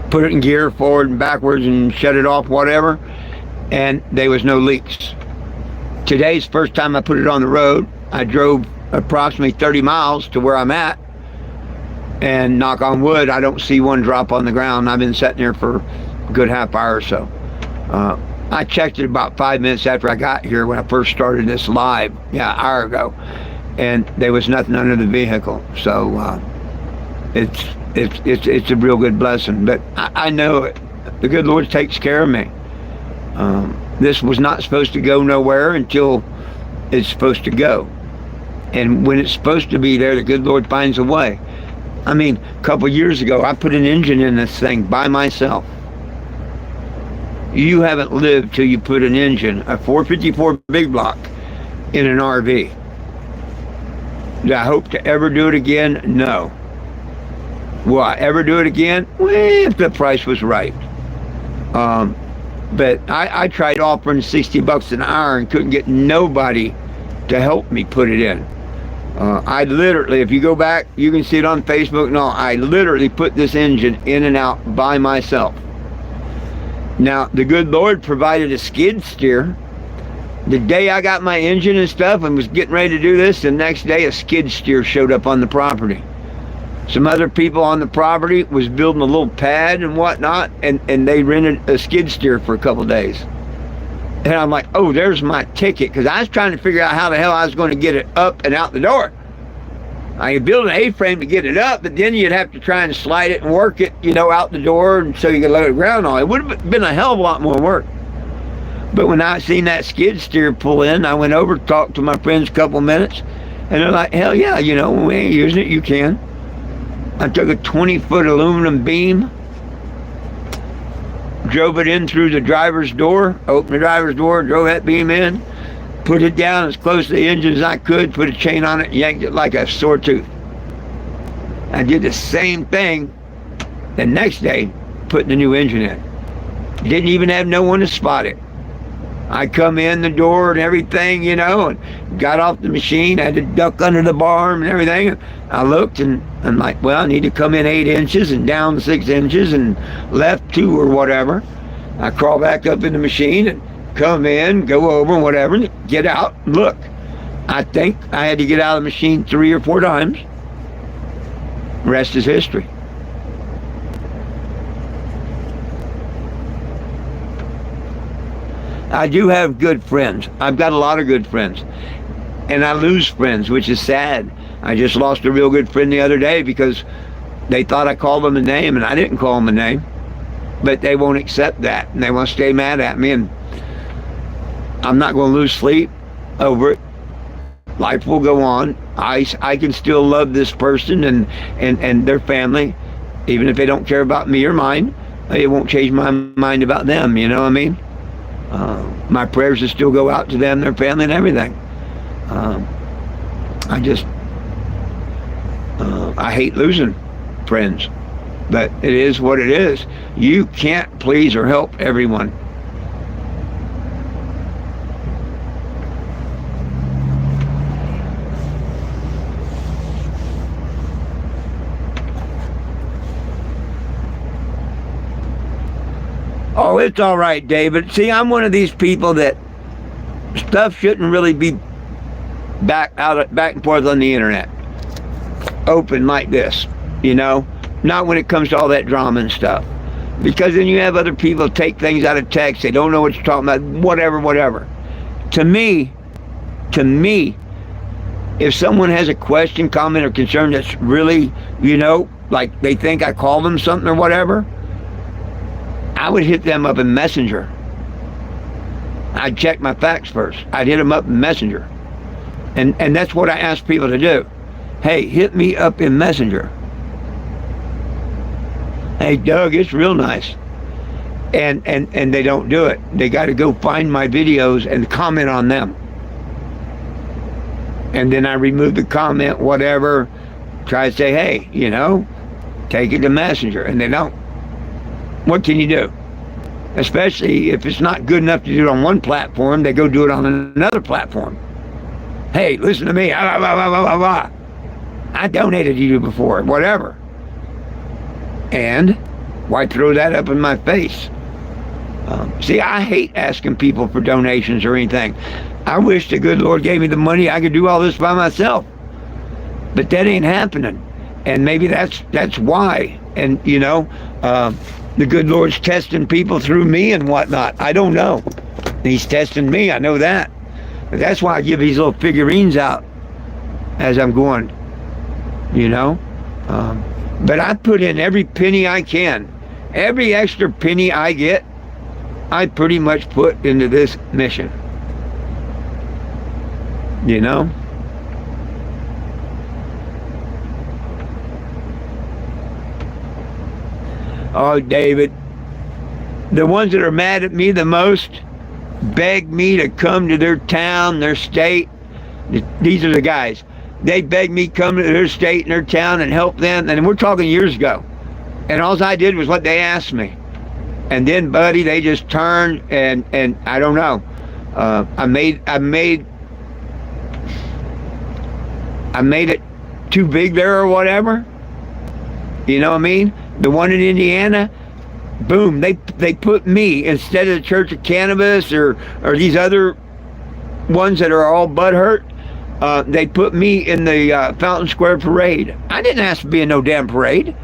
put it in gear forward and backwards and shut it off, whatever, and there was no leaks. Today's the first time I put it on the road. I drove approximately 30 miles to where I'm at, and knock on wood, I don't see one drop on the ground. I've been sitting there for a good half hour or so. I checked it about 5 minutes after I got here when I first started this live, an hour ago, and there was nothing under the vehicle. So it's a real good blessing. But I know it. The good Lord takes care of me. This was not supposed to go nowhere until it's supposed to go. And when it's supposed to be there, the good Lord finds a way. I mean, a couple years ago, I put an engine in this thing by myself. You haven't lived till you put an engine, a 454 big block, in an RV. Do I hope to ever do it again? No. Will I ever do it again? Well, if the price was right. But I tried offering $60 an hour and couldn't get nobody to help me put it in. I literally, if you go back, you can see it on Facebook. No, I literally put this engine in and out by myself. Now, the good Lord provided a skid steer. The day I got my engine and stuff and was getting ready to do this, the next day a skid steer showed up on the property. Some other people on the property was building a little pad and whatnot, and they rented a skid steer for a couple days. And I'm like, oh, there's my ticket, because I was trying to figure out how the hell I was going to get it up and out the door. I could build an A-frame to get it up, but then you'd have to try and slide it and work it, out the door, and so you could load the ground on it. It would have been a hell of a lot more work. But when I seen that skid steer pull in, I went over, talked to my friends a couple minutes, and they're like, hell yeah, when we ain't using it, you can. I took a 20-foot aluminum beam, drove it in through the driver's door, opened the driver's door, drove that beam in, put it down as close to the engine as I could, put a chain on it, yanked it like a sore tooth. I did the same thing the next day, putting the new engine in. Didn't even have no one to spot it. I come in the door and everything, and got off the machine. I had to duck under the bar and everything. I looked and I'm like, well, I need to come in 8 inches and down 6 inches and left 2 or whatever. I crawl back up in the machine and come in, go over and whatever, and get out and look. I think I had to get out of the machine 3 or 4 times. Rest is history. I do have good friends. I've got a lot of good friends. And I lose friends, which is sad. I just lost a real good friend the other day because they thought I called them a name, and I didn't call them a name. But they won't accept that, and they want to stay mad at me, and I'm not going to lose sleep over it. Life will go on. I can still love this person and their family, even if they don't care about me or mine. It won't change my mind about them, you know what I mean? My prayers will still go out to them, their family, and everything. I hate losing friends, but it is what it is. You can't please or help everyone. Oh, it's all right, David. See, I'm one of these people that stuff shouldn't really be back and forth on the internet, open like this, not when it comes to all that drama and stuff, because then you have other people take things out of text. They don't know what you're talking about, whatever. To me, if someone has a question, comment, or concern that's really, like they think I called them something or whatever, I would hit them up in Messenger. I'd check my facts first. I'd hit them up in Messenger. And that's what I ask people to do. Hey, hit me up in Messenger. Hey, Doug, it's real nice. And they don't do it. They got to go find my videos and comment on them. And then I remove the comment, whatever, try to say, hey, take it to Messenger. And they don't. What can you do? Especially if it's not good enough to do it on one platform, they go do it on another platform. Hey, listen to me. I donated to you before, whatever. And why throw that up in my face? See, I hate asking people for donations or anything. I wish the good Lord gave me the money. I could do all this by myself. But that ain't happening. And maybe that's why. And, the good Lord's testing people through me and whatnot. I don't know. He's testing me. I know that. But that's why I give these little figurines out as I'm going, But I put in every penny I can. Every extra penny I get, I pretty much put into this mission. Oh, David, the ones that are mad at me the most beg me to come to their town, their state. These are the guys. They beg me to come to their state and their town and help them. And we're talking years ago. And all I did was what they asked me. And then, buddy, they just turned and I don't know. I made it too big there or whatever. You know what I mean? The one in Indiana, boom, they put me instead of the Church of Cannabis or these other ones that are all butthurt. They put me in the Fountain Square parade. I didn't ask to be in no damn parade.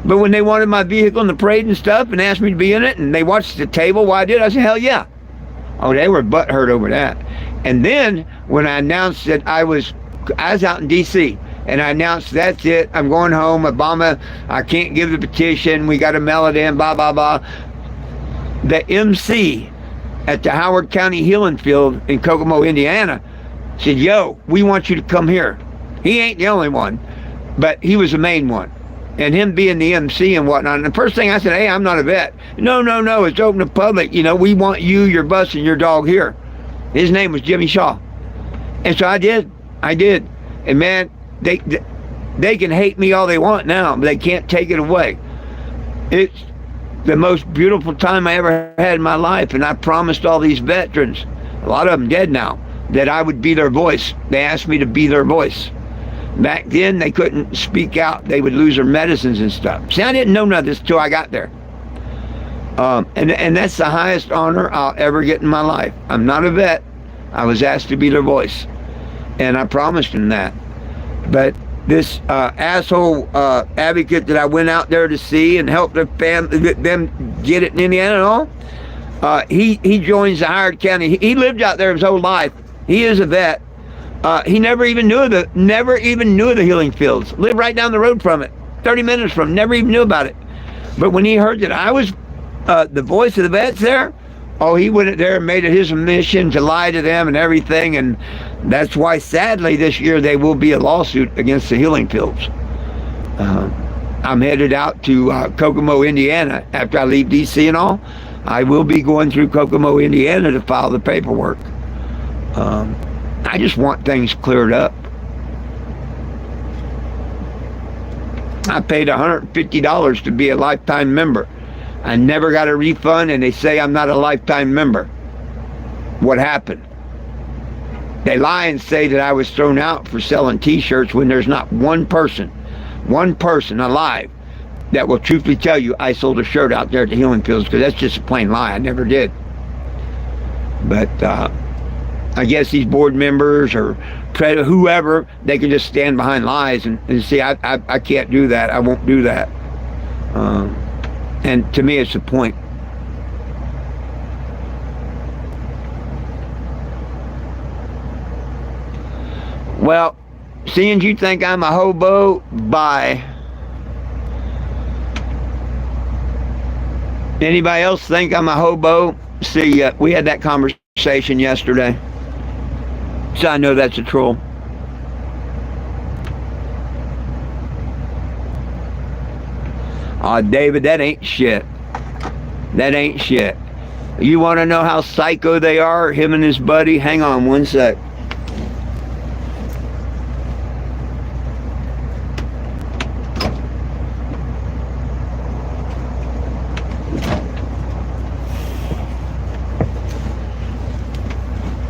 But when they wanted my vehicle in the parade and stuff and asked me to be in it and they watched the table while I did, I said, hell yeah. Oh, they were butthurt over that. And then when I announced that I was out in D.C., and I announced, that's it, I'm going home, Obama, I can't give the petition, we got to mail it in, blah, blah, blah. The MC at the Howard County Healing Field in Kokomo, Indiana, said, yo, we want you to come here. He ain't the only one, but he was the main one. And him being the MC and whatnot. And the first thing I said, hey, I'm not a vet. No, it's open to public. We want you, your bus, and your dog here. His name was Jimmy Shaw. And so I did. And man, they can hate me all they want now, but they can't take it away. It's the most beautiful time I ever had in my life, and I promised all these veterans, a lot of them dead now, that I would be their voice. They asked me to be their voice. Back then, they couldn't speak out. They would lose their medicines and stuff. See, I didn't know none of this until I got there. And that's the highest honor I'll ever get in my life. I'm not a vet. I was asked to be their voice. And I promised them that. But this asshole advocate that I went out there to see and help them get it in Indiana and all, he joins the Howard County. He lived out there his whole life. He is a vet. He never even knew of the healing fields. Lived right down the road from it, 30 minutes from it, never even knew about it. But when he heard that I was the voice of the vets there, oh, he went there and made it his mission to lie to them and everything. And that's why, sadly, this year there will be a lawsuit against the healing fields. I'm headed out to Kokomo, Indiana. After I leave D.C. and all, I will be going through Kokomo, Indiana to file the paperwork. I just want things cleared up. I paid $150 to be a lifetime member. I never got a refund, and they say I'm not a lifetime member. What happened? They lie and say that I was thrown out for selling t-shirts when there's not one person alive that will truthfully tell you I sold a shirt out there at the healing fields, because that's just a plain lie. I never did. But I guess these board members or whoever, they can just stand behind lies and see, I can't do that. I won't do that. And to me, it's the point. Well, seeing you think I'm a hobo, bye. Anybody else think I'm a hobo? See, we had that conversation yesterday. So I know that's a troll. David, that ain't shit. That ain't shit. You want to know how psycho they are, him and his buddy? Hang on one sec.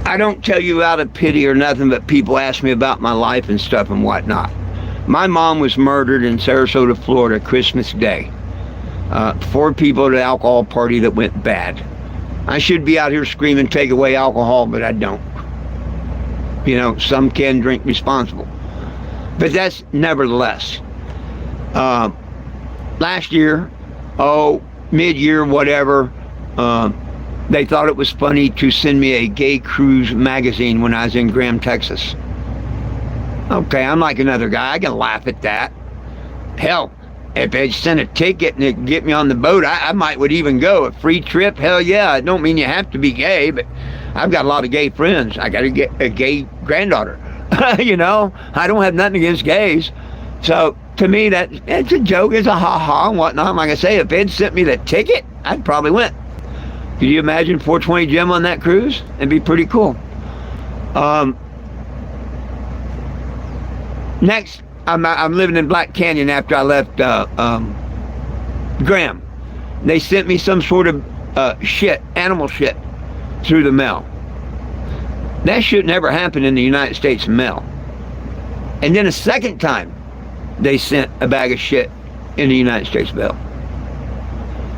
I don't tell you out of pity or nothing, but people ask me about my life and stuff and whatnot. My mom was murdered in Sarasota, Florida, Christmas Day. 4 people at an alcohol party that went bad. I should be out here screaming, take away alcohol, but I don't. You know, some can drink responsible. But that's nevertheless. Last year, mid-year, whatever, they thought it was funny to send me a Gay Cruise magazine when I was in Graham, Texas. Okay, I'm like another guy. I can laugh at that. Hell, if they'd send a ticket and it'd get me on the boat, I would even go. A free trip, hell yeah. It don't mean you have to be gay, but I've got a lot of gay friends. I got a gay granddaughter. You know, I don't have nothing against gays. So to me, it's a joke. It's a ha-ha and whatnot. Like I say, if they'd sent me the ticket, I'd probably went. Could you imagine 420 Jim on that cruise? It'd be pretty cool. Next, I'm living in Black Canyon after I left Graham. They sent me some sort of animal shit, through the mail. That should never happen in the United States mail. And then a second time, they sent a bag of shit in the United States mail.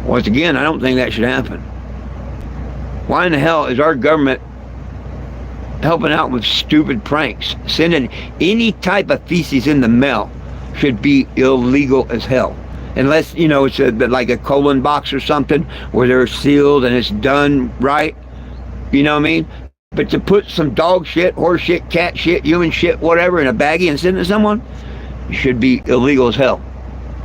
Once again, I don't think that should happen. Why in the hell is our government helping out with stupid pranks? Sending any type of feces in the mail should be illegal as hell. Unless, you know, it's like a colon box or something where they're sealed and it's done right. You know what I mean? But to put some dog shit, horse shit, cat shit, human shit, whatever in a baggie and send it to someone should be illegal as hell.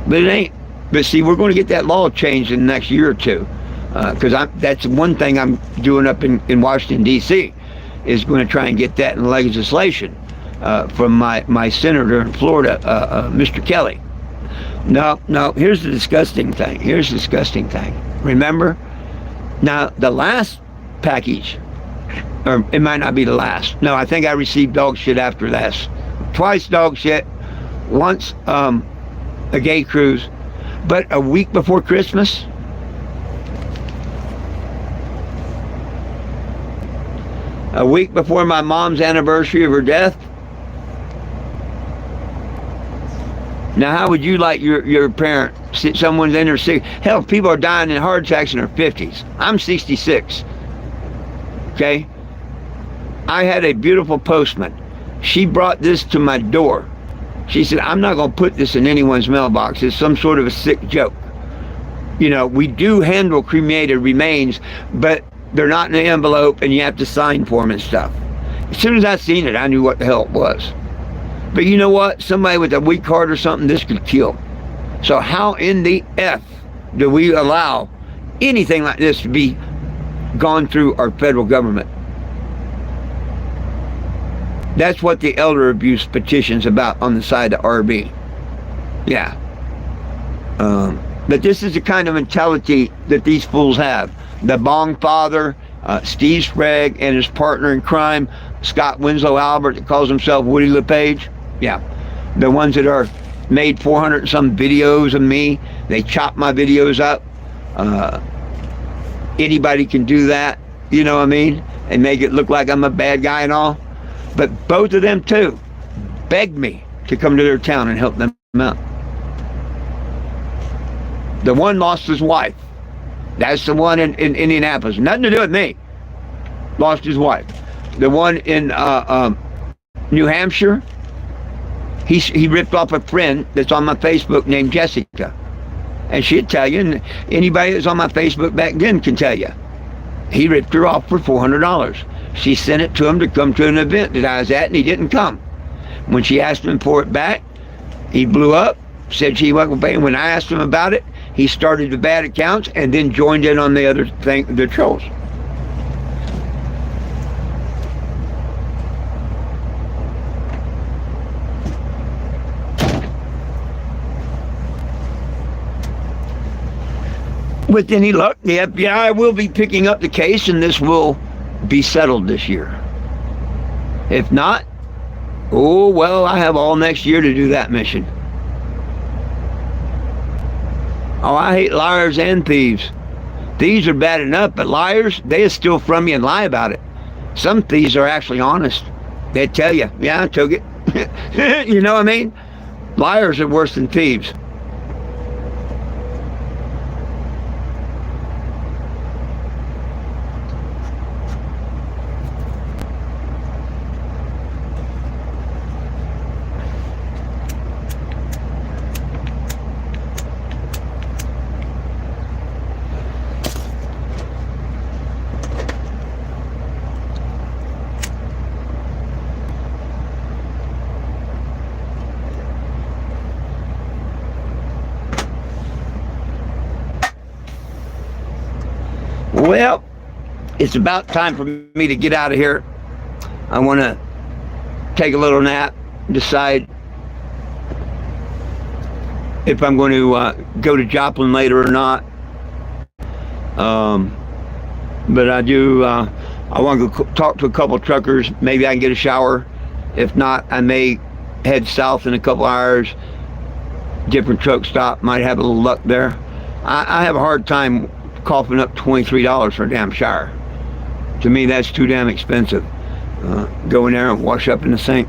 But it ain't. But see, we're going to get that law changed in the next year or two. Because that's one thing I'm doing up in Washington, D.C., is going to try and get that in legislation from my senator in Florida, Mr. Kelly. No, here's the disgusting thing. Remember? Now, the last package, or it might not be the last. No, I think I received dog shit after this. Twice dog shit, once a gay cruise, but a week before Christmas, a week before my mom's anniversary of her death. Now, how would you like your parent, someone's in their 60s? Hell, people are dying in heart attacks in their 50s. I'm 66. Okay? I had a beautiful postman. She brought this to my door. She said, I'm not going to put this in anyone's mailbox. It's some sort of a sick joke. You know, we do handle cremated remains, but they're not in the envelope and you have to sign for them and stuff. As soon as I seen it, I knew what the hell it was. But you know what? Somebody with a weak heart or something, this could kill. So how in the F do we allow anything like this to be gone through our federal government? That's what the elder abuse petition's about on the side of RB. Yeah. But this is the kind of mentality that these fools have. The Bong father, Steve Sprague, and his partner in crime, Scott Winslow Albert, that calls himself Woody LePage. Yeah. The ones that are made 400 and some videos of me. They chop my videos up. Anybody can do that, you know what I mean? And make it look like I'm a bad guy and all. But both of them too begged me to come to their town and help them out. The one lost his wife. That's the one in Indianapolis. Nothing to do with me. Lost his wife. The one in New Hampshire, he ripped off a friend that's on my Facebook named Jessica. And she'd tell you, and anybody that's on my Facebook back then can tell you. He ripped her off for $400. She sent it to him to come to an event that I was at, and he didn't come. When she asked him for it back, he blew up, said she wasn't paying. When I asked him about it, he started the bad accounts and then joined in on the other thing, the trolls. With any luck, the FBI will be picking up the case, and this will be settled this year. If not, oh, well, I have all next year to do that mission. Oh, I hate liars and thieves. Thieves are bad enough, but liars, they steal from you and lie about it. Some thieves are actually honest. They tell you, yeah, I took it. You know what I mean? Liars are worse than thieves. Well, it's about time for me to get out of here. I want to take a little nap, decide if I'm going to go to Joplin later or not. But I do, I want to go talk to a couple truckers. Maybe I can get a shower. If not, I may head south in a couple hours. Different truck stop, might have a little luck there. I have a hard time coughing up $23 for a damn shower. To me, that's too damn expensive. Go in there and wash up in the sink.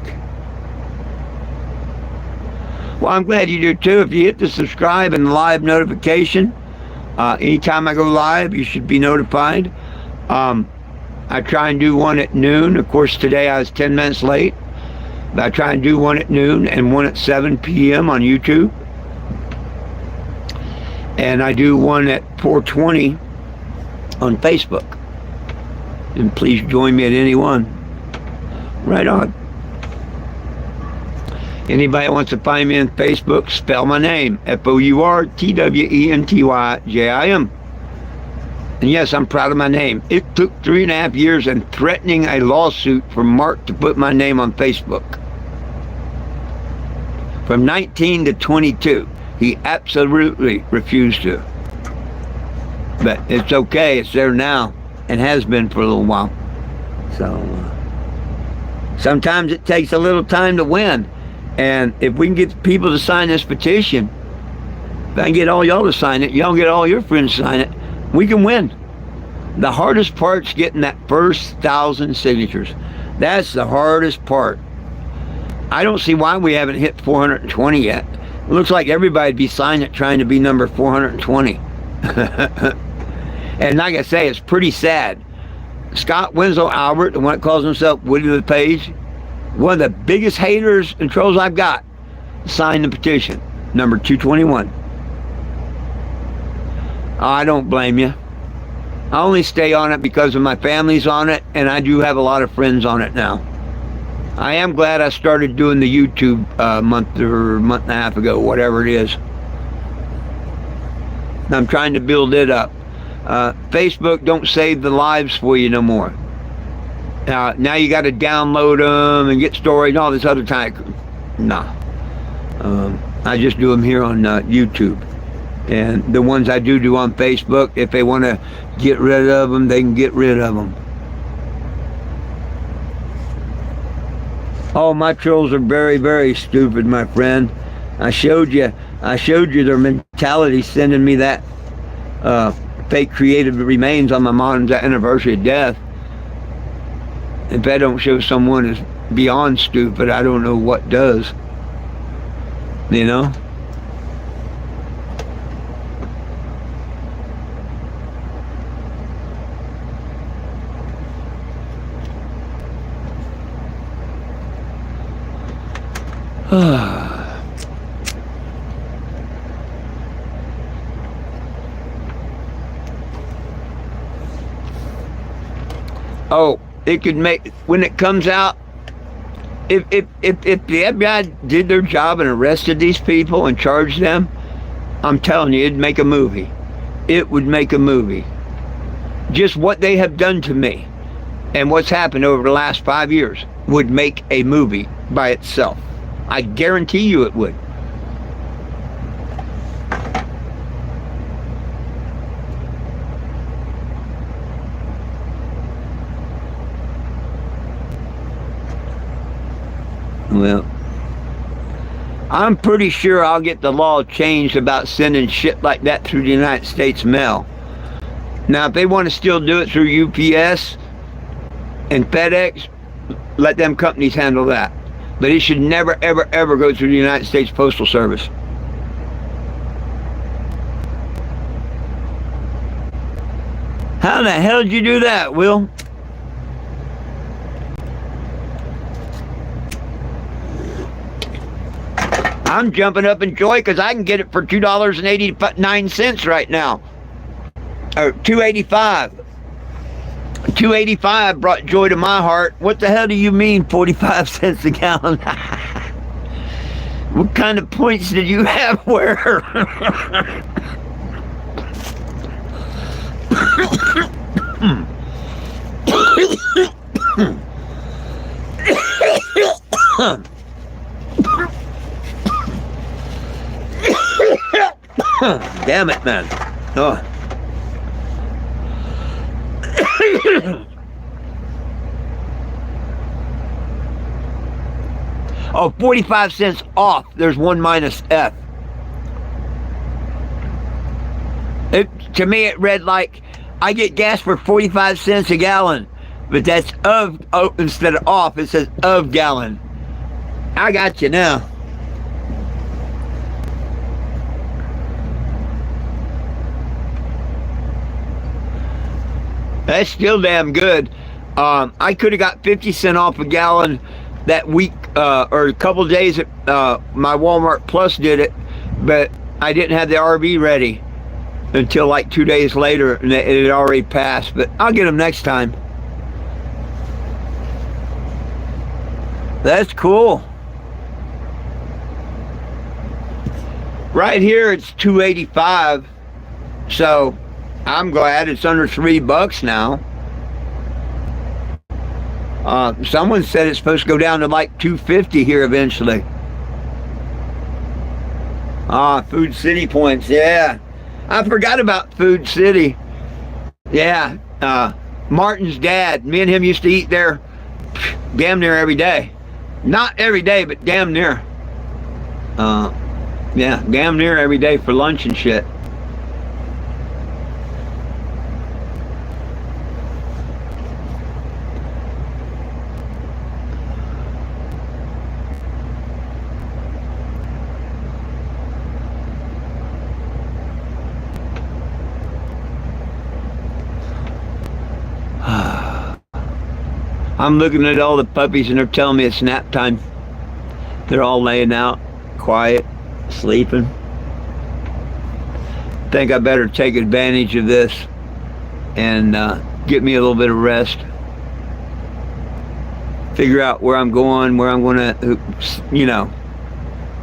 Well, I'm glad you do too. If you hit the subscribe and live notification, anytime I go live, you should be notified. I try and do one at noon. Of course, today I was 10 minutes late. But I try and do one at noon and one at 7 p.m. on YouTube. And I do one at 4:20 on Facebook. And please join me at any one. Right on. Anybody that wants to find me on Facebook, spell my name, FOURTWENTYJIM. And yes, I'm proud of my name. It took 3.5 years and threatening a lawsuit for Mark to put my name on Facebook. From 19 to 22. He absolutely refused to. But it's okay. It's there now and has been for a little while. So sometimes it takes a little time to win. And if we can get people to sign this petition, if I can get all y'all to sign it, y'all get all your friends to sign it, we can win. The hardest part's getting that first 1,000 signatures. That's the hardest part. I don't see why we haven't hit 420 yet. It looks like everybody'd be signing it trying to be number 420. And like I say, it's pretty sad. Scott Winslow Albert, the one that calls himself Woody the Page, one of the biggest haters and trolls I've got, signed the petition, number 221. I don't blame you. I only stay on it because of my family's on it, and I do have a lot of friends on it now. I am glad I started doing the YouTube month or month and a half ago, whatever it is. I'm trying to build it up. Facebook don't save the lives for you no more. Now you got to download them and get stories and all this other type. Nah. I just do them here on YouTube. And the ones I do on Facebook, if they want to get rid of them, they can get rid of them. Oh, my trolls are very, very stupid, my friend. I showed you their mentality sending me that fake creative remains on my mom's anniversary of death. If that don't show someone is beyond stupid, I don't know what does. You know? Oh, it could make, when it comes out, if the FBI did their job and arrested these people and charged them, I'm telling you, it'd make a movie. It would make a movie. Just what they have done to me and what's happened over the last 5 years would make a movie by itself. I guarantee you it would. Well, I'm pretty sure I'll get the law changed about sending shit like that through the United States mail. Now, if they want to still do it through UPS and FedEx, let them companies handle that. But it should never, ever, ever go through the United States Postal Service. How the hell did you do that, Will? I'm jumping up in joy because I can get it for $2.89 right now. Or $2.85. $2.85 brought joy to my heart. What the hell do you mean 45 cents a gallon? What kind of points did you have where? Damn it, man. Oh. Oh, 45 cents off. There's one minus F. To me, it read like, I get gas for 45 cents a gallon. But that's of, oh, instead of off, it says of gallon. I got you now. That's still damn good. I could have got 50 cents off a gallon that week, or a couple of days. My Walmart Plus did it, but I didn't have the RV ready until like 2 days later, and it had already passed. But I'll get them next time. That's cool. Right here, it's $2.85, so I'm glad it's under $3 now. Someone said it's supposed to go down to like $2.50 here eventually. Food City points, yeah. I forgot about Food City. Yeah, Martin's dad, me and him used to eat there damn near every day. Not every day, but damn near. Yeah, damn near every day for lunch and shit. I'm looking at all the puppies and they're telling me it's nap time. They're all laying out, quiet, sleeping. Think I better take advantage of this and get me a little bit of rest. Figure out where I'm going, where I'm going to, you know.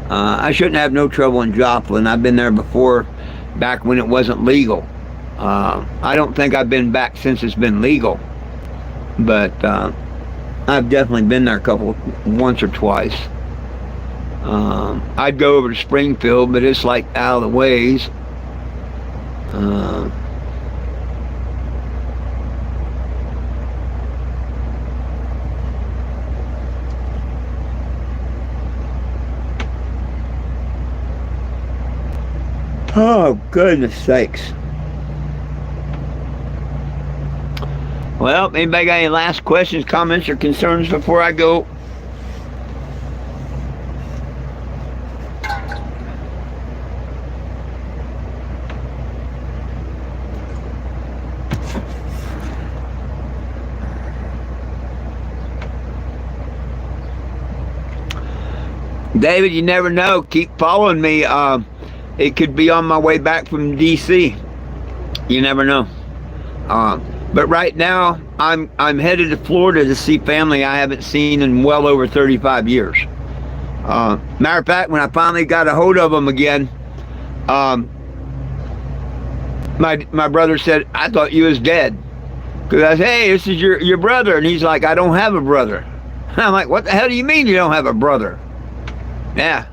I shouldn't have no trouble in Joplin. I've been there before, back when it wasn't legal. I don't think I've been back since it's been legal. But I've definitely been there once or twice. I'd go over to Springfield, but it's like out of the ways. Oh, goodness sakes. Well, anybody got any last questions, comments, or concerns before I go? David, you never know. Keep following me. It could be on my way back from DC. You never know. But right now, I'm headed to Florida to see family I haven't seen in well over 35 years. Matter of fact, when I finally got a hold of them again, my brother said, I thought you was dead. Because I said, hey, this is your brother. And he's like, I don't have a brother. And I'm like, what the hell do you mean you don't have a brother? Yeah.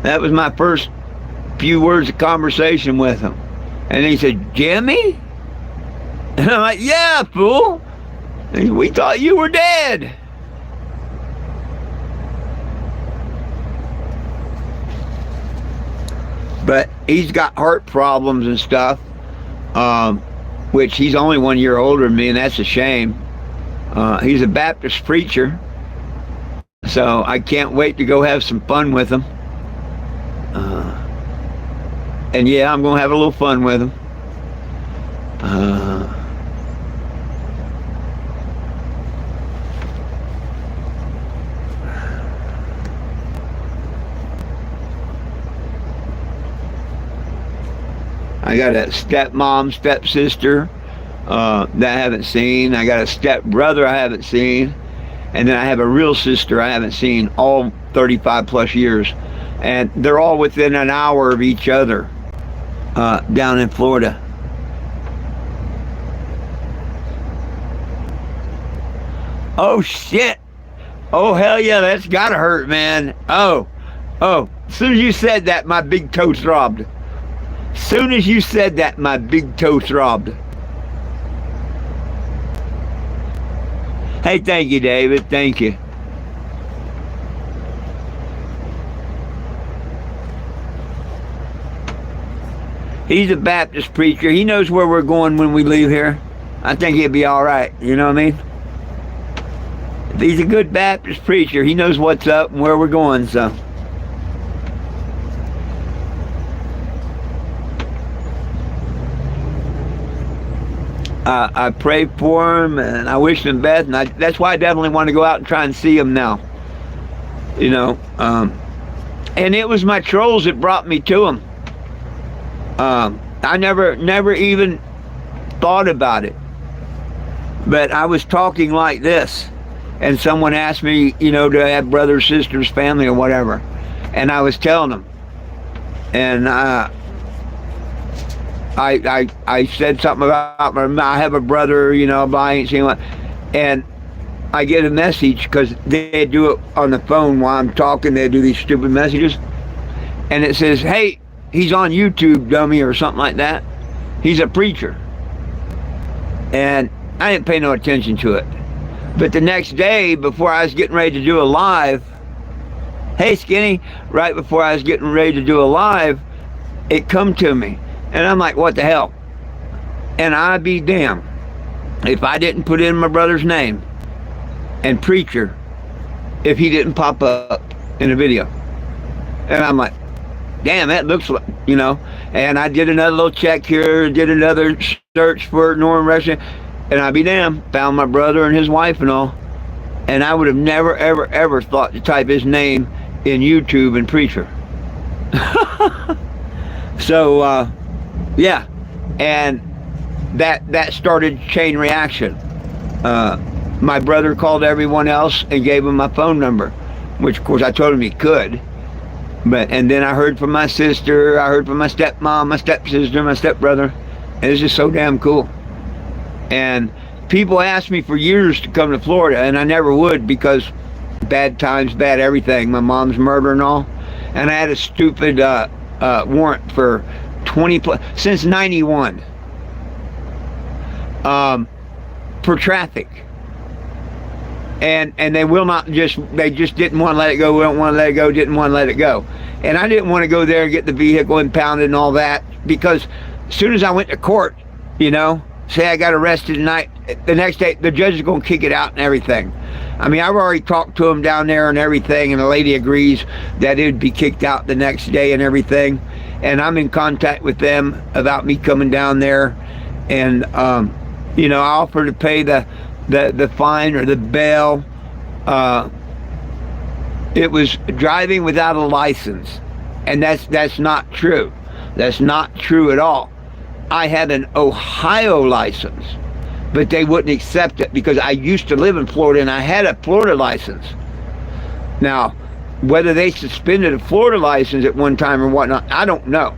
That was my first few words of conversation with him. And he said, Jimmy? And I'm like, yeah, fool. And we thought you were dead. but he's got heart problems and stuff, which he's only 1 year older than me, and that's a shame. He's a Baptist preacher, so I can't wait to go have some fun with him. And yeah, I'm going to have a little fun with him. I got a stepmom, stepsister that I haven't seen. I got a stepbrother I haven't seen. And then I have a real sister I haven't seen all 35 plus years. And they're all within an hour of each other down in Florida. Oh, shit. Oh, hell yeah, that's gotta hurt, man. Oh. As soon as you said that, my big toe throbbed. Soon as you said that, my big toe throbbed. Hey, thank you, David. Thank you. He's a Baptist preacher. He knows where we're going when we leave here. I think he'll be all right. You know what I mean? If he's a good Baptist preacher, he knows what's up and where we're going, so. I pray for him, and I wish him best, and that's why I definitely want to go out and try and see him now. You know, and it was my trolls that brought me to him. I never even thought about it, but I was talking like this, and someone asked me, you know, do I have brothers, sisters, family, or whatever, and I was telling them, and I said something about I have a brother, you know, but I ain't seen one. And I get a message, because they do it on the phone while I'm talking. They do these stupid messages. And it says, hey, he's on YouTube, dummy, or something like that. He's a preacher. And I didn't pay no attention to it. But the next day, before I was getting ready to do a live, hey, Skinny, right before I was getting ready to do a live, it come to me. And I'm like, what the hell? And I'd be damned if I didn't put in my brother's name and preacher if he didn't pop up in a video. And I'm like, damn, that looks like, you know. And I did another little check here, did another search for Norman Restaurant, and I'd be damned, found my brother and his wife and all. And I would have never, ever, ever thought to type his name in YouTube and preacher. So, yeah, and that started chain reaction. My brother called everyone else and gave him my phone number, which of course I told him he could. And then I heard from my sister, I heard from my stepmom, my stepsister, my stepbrother, and it's just so damn cool. And people asked me for years to come to Florida, and I never would, because bad times, bad everything, my mom's murder and all. And I had a stupid warrant for 20 plus since 91 for traffic, and they will not they just didn't want to let it go. We don't want to let it go. Didn't want to let it go. And I didn't want to go there and get the vehicle impounded and all that, because as soon as I went to court, you know, say I got arrested tonight, the next day the judge is going to kick it out and everything. I mean, I've already talked to him down there and everything, and the lady agrees that it would be kicked out the next day and everything. And I'm in contact with them about me coming down there, and you know, I offer to pay the fine or the bail. It was driving without a license, and that's not true. That's not true at all. I had an Ohio license, but they wouldn't accept it because I used to live in Florida and I had a Florida license. Now, whether they suspended a Florida license at one time or whatnot, I don't know.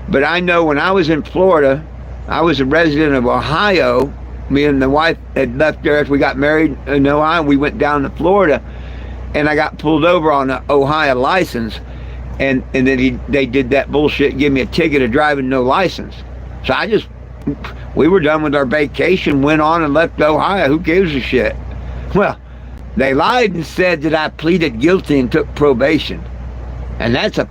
But I know when I was in Florida, I was a resident of Ohio. Me and the wife had left there after we got married in Ohio. We went down to Florida, and I got pulled over on an Ohio license. And then they did that bullshit, give me a ticket of driving no license. So we were done with our vacation, went on and left Ohio. Who gives a shit? Well, they lied and said that I pleaded guilty and took probation. And that's a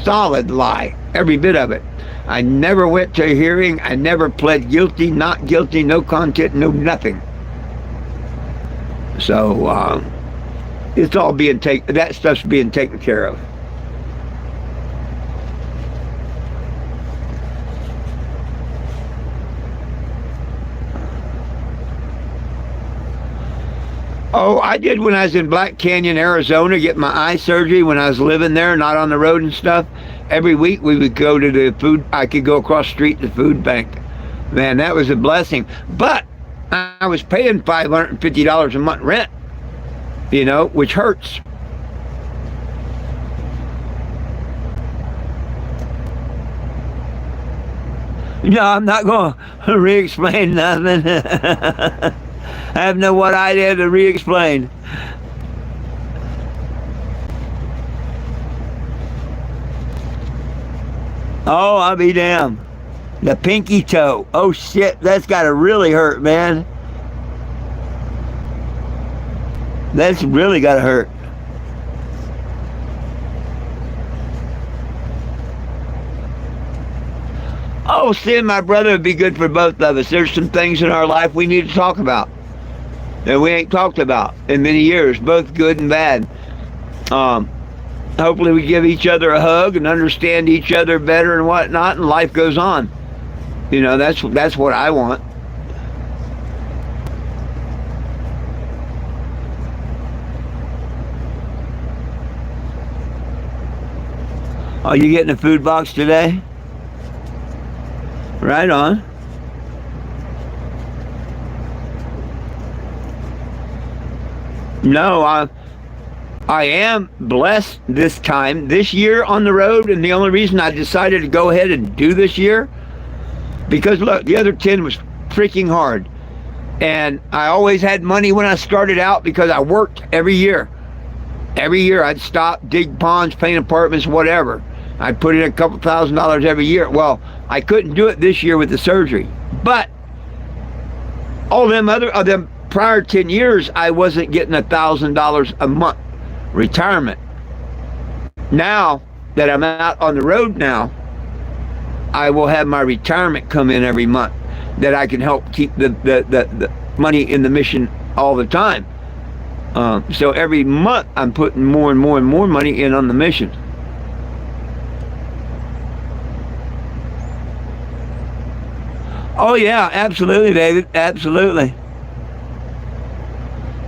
solid lie. every bit of it. I never went to a hearing. I never pled guilty, not guilty, no content, no nothing. So it's all that stuff's being taken care of. Oh, I did when I was in Black Canyon, Arizona, get my eye surgery when I was living there, not on the road and stuff. Every week we would go to the food, I could go across the street to the food bank. Man, that was a blessing. But I was paying $550 a month rent, you know, which hurts. No, I'm not going to re-explain nothing. I have no what idea to re-explain. Oh, I'll be damned. The pinky toe. Oh shit, that's gotta really hurt, man. That's really gotta hurt. Oh, seeing my brother would be good for both of us. There's some things in our life we need to talk about that we ain't talked about in many years, both good and bad. Hopefully we give each other a hug and understand each other better and whatnot, and life goes on. You know, that's what I want. Oh, you getting a food box today? Right on. No, I am blessed this year on the road, and the only reason I decided to go ahead and do this year, because look, the other 10 was freaking hard. And I always had money when I started out because I worked every year. Every year I'd stop, dig ponds, paint apartments, whatever. I'd put in a couple $1,000s every year. Well, I couldn't do it this year with the surgery. But all them prior 10 years, I wasn't getting $1,000 a month retirement. Now that I'm out on the road now, I will have my retirement come in every month that I can help keep the money in the mission all the time. So every month I'm putting more and more and more money in on the mission. Oh yeah, absolutely, David. Absolutely.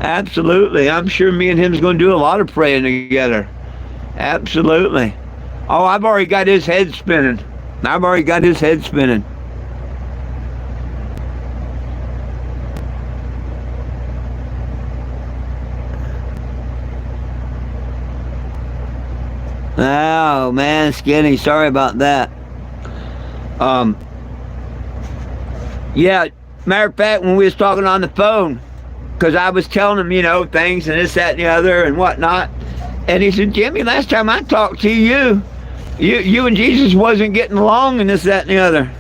Absolutely. I'm sure me and him's going to do a lot of praying together. Absolutely. Oh, I've already got his head spinning. Oh, man, Skinny. Sorry about that. Yeah, matter of fact, when we was talking on the phone, because I was telling him, you know, things and this, that, and the other and whatnot. And he said, Jimmy, last time I talked to you and Jesus wasn't getting along and this, that, and the other.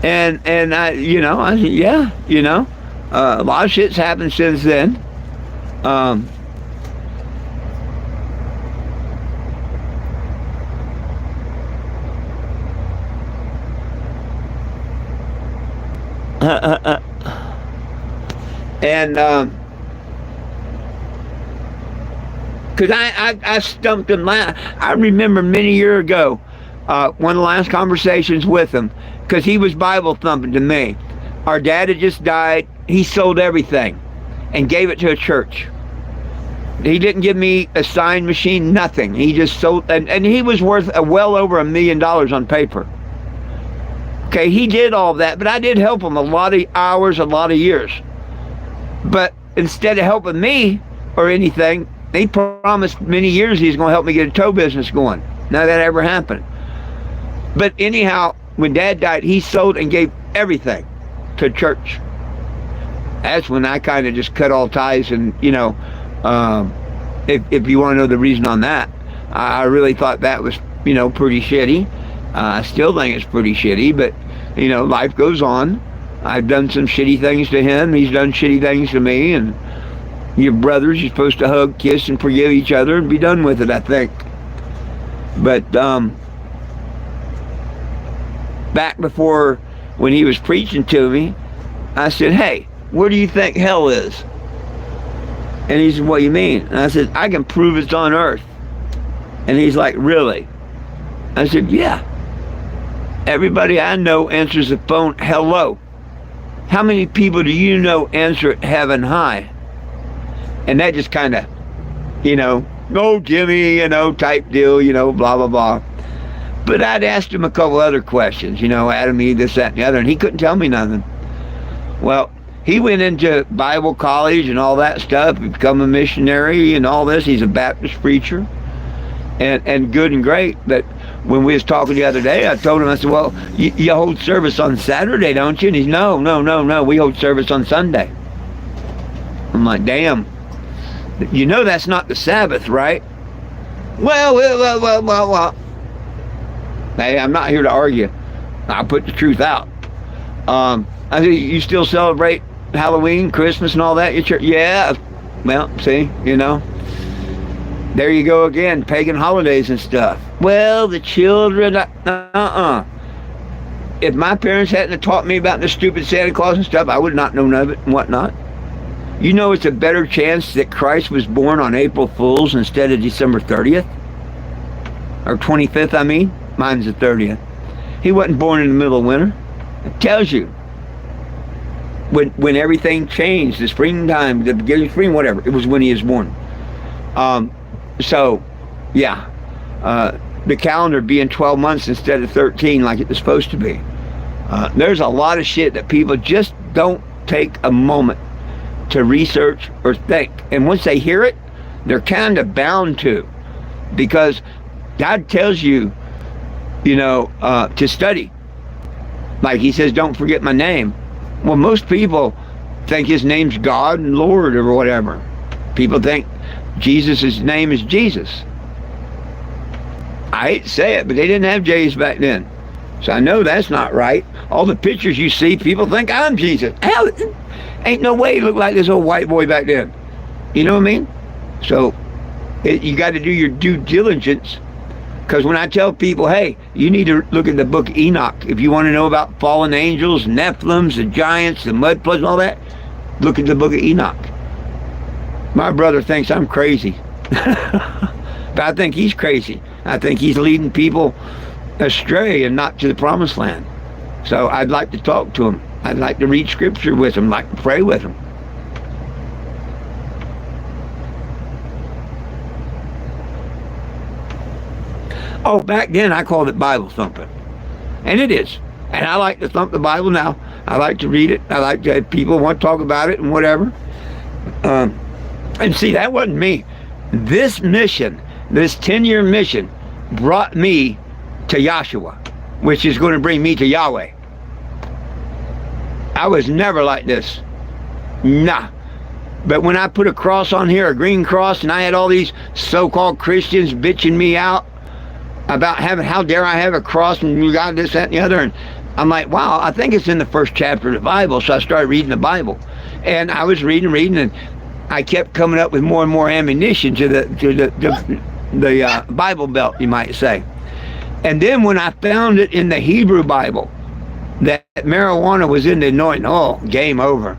And I, you know, I said, yeah, you know, a lot of shit's happened since then. And because I stumped him I remember many years ago, one of the last conversations with him, because he was Bible thumping to me. Our dad had just died. He sold everything and gave it to a church. He didn't give me a sign machine, nothing. He just sold, and he was worth well over $1 million on paper. Okay, he did all that, but I did help him a lot of hours, a lot of years. But instead of helping me or anything, he promised many years he's going to help me get a tow business going. None of that ever happened. But anyhow, when Dad died, he sold and gave everything to church. That's when I kind of just cut all ties, and, you know, if you want to know the reason on that, I really thought that was, you know, pretty shitty. I still think it's pretty shitty, but, you know, life goes on. I've done some shitty things to him. He's done shitty things to me. And you're brothers. You're supposed to hug, kiss, and forgive each other and be done with it, I think. But back before, when he was preaching to me, I said, hey, where do you think hell is? And he said, what do you mean? And I said, I can prove it's on earth. And he's like, really? I said, yeah. Everybody I know answers the phone, hello. How many people do you know answer it, heaven high? And that just kind of, oh, Jimmy, type deal, blah, blah, blah. But I'd asked him a couple other questions, Adam, this, that, and the other, and he couldn't tell me nothing. Well, he went into Bible college and all that stuff, become a missionary and all this. He's a Baptist preacher, and good and great. But when we was talking the other day, I told him, I said, well, you hold service on Saturday, don't you? And he's, no, we hold service on Sunday. I'm like, damn. That's not the Sabbath, right? Well. Hey, I'm not here to argue. I'll put the truth out. I said, you still celebrate Halloween, Christmas, and all that? Your church? Yeah. Well, see, there you go again, pagan holidays and stuff. Well, the children, If my parents hadn't taught me about the stupid Santa Claus and stuff, I would not know none of it and whatnot. It's a better chance that Christ was born on April Fool's instead of December 30th. Or 25th, I mean. Mine's the 30th. He wasn't born in the middle of winter. It tells you. When everything changed, the springtime, the beginning of spring, whatever, it was when he was born. So, yeah. The calendar being 12 months instead of 13 like it was supposed to be. There's a lot of shit that people just don't take a moment to research or think. And once they hear it, they're kind of bound to. Because God tells you, to study. Like he says, don't forget my name. Well, most people think his name's God and Lord or whatever. People think Jesus' name is Jesus. I hate to say it, but they didn't have J's back then. So I know that's not right. All the pictures you see, people think I'm Jesus. Hell, ain't no way he looked like this old white boy back then. You know what I mean? So you got to do your due diligence. Because when I tell people, hey, you need to look at the book of Enoch. If you want to know about fallen angels, Nephilims, the giants, the mud floods, and all that, look at the book of Enoch. My brother thinks I'm crazy. But I think he's crazy. I think he's leading people astray and not to the promised land. So I'd like to talk to him. I'd like to read scripture with him, like to pray with him. Oh, back then I called it Bible thumping. And it is. And I like to thump the Bible now. I like to read it. I like to have people want to talk about it and whatever. And see, that wasn't me. This mission, this 10-year mission, brought me to Yahshua, which is going to bring me to Yahweh. I was never like this. Nah. But when I put a cross on here, a green cross, and I had all these so-called Christians bitching me out about how dare I have a cross and you got this, that, and the other. And I'm like, wow, I think it's in the first chapter of the Bible. So I started reading the Bible. And I was reading, and I kept coming up with more and more ammunition to the Bible belt, you might say. And then when I found it in the Hebrew Bible, that marijuana was in the anointing, oh, game over.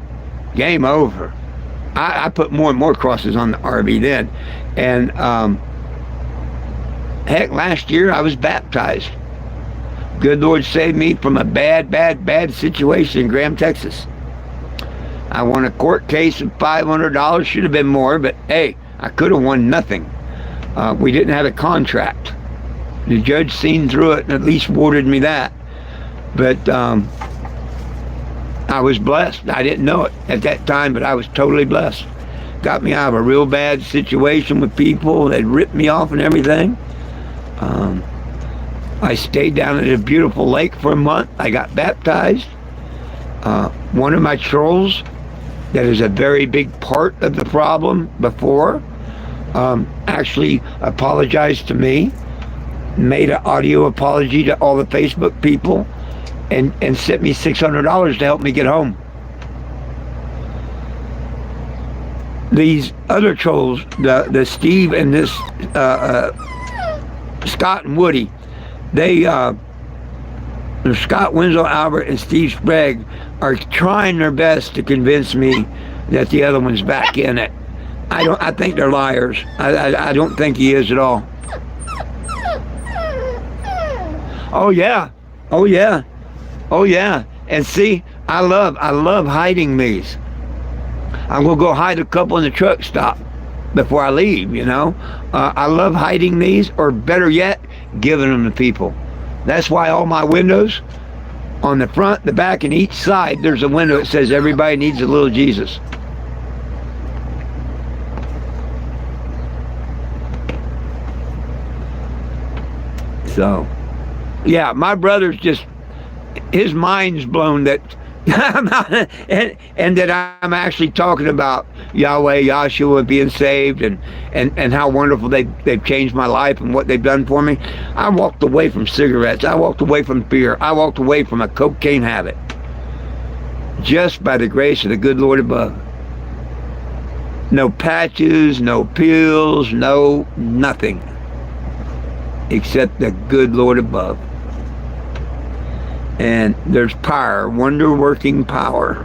Game over. I put more and more crosses on the RV then. And heck, last year I was baptized. Good Lord saved me from a bad situation in Graham, Texas. I won a court case of $500. Should have been more, but hey, I could have won nothing. We didn't have a contract. The judge seen through it and at least awarded me that. But I was blessed. I didn't know it at that time, but I was totally blessed. Got me out of a real bad situation with people. They'd ripped me off and everything. I stayed down at a beautiful lake for a month. I got baptized. One of my trolls, that is a very big part of the problem before, actually apologized to me, made an audio apology to all the Facebook people, and sent me $600 to help me get home. These other trolls, the Steve and this Scott and Woody, they, Scott, Winslow, Albert, and Steve Sprague are trying their best to convince me that the other one's back in it. I think they're liars. I don't think he is at all. Oh yeah, oh yeah, oh yeah. And see, I love hiding these. I'm gonna go hide a couple in the truck stop before I leave. You know, I love hiding these, or better yet, giving them to people. That's why all my windows, on the front, the back, and each side, there's a window that says everybody needs a little Jesus. So, yeah, my brother's just, his mind's blown that and that I'm actually talking about Yahweh, Yahshua being saved, and how wonderful they've changed my life and what they've done for me. I walked away from cigarettes. I walked away from beer. I walked away from a cocaine habit just by the grace of the good Lord above. No patches, no pills, no nothing except the good Lord above. And there's power, wonder-working power.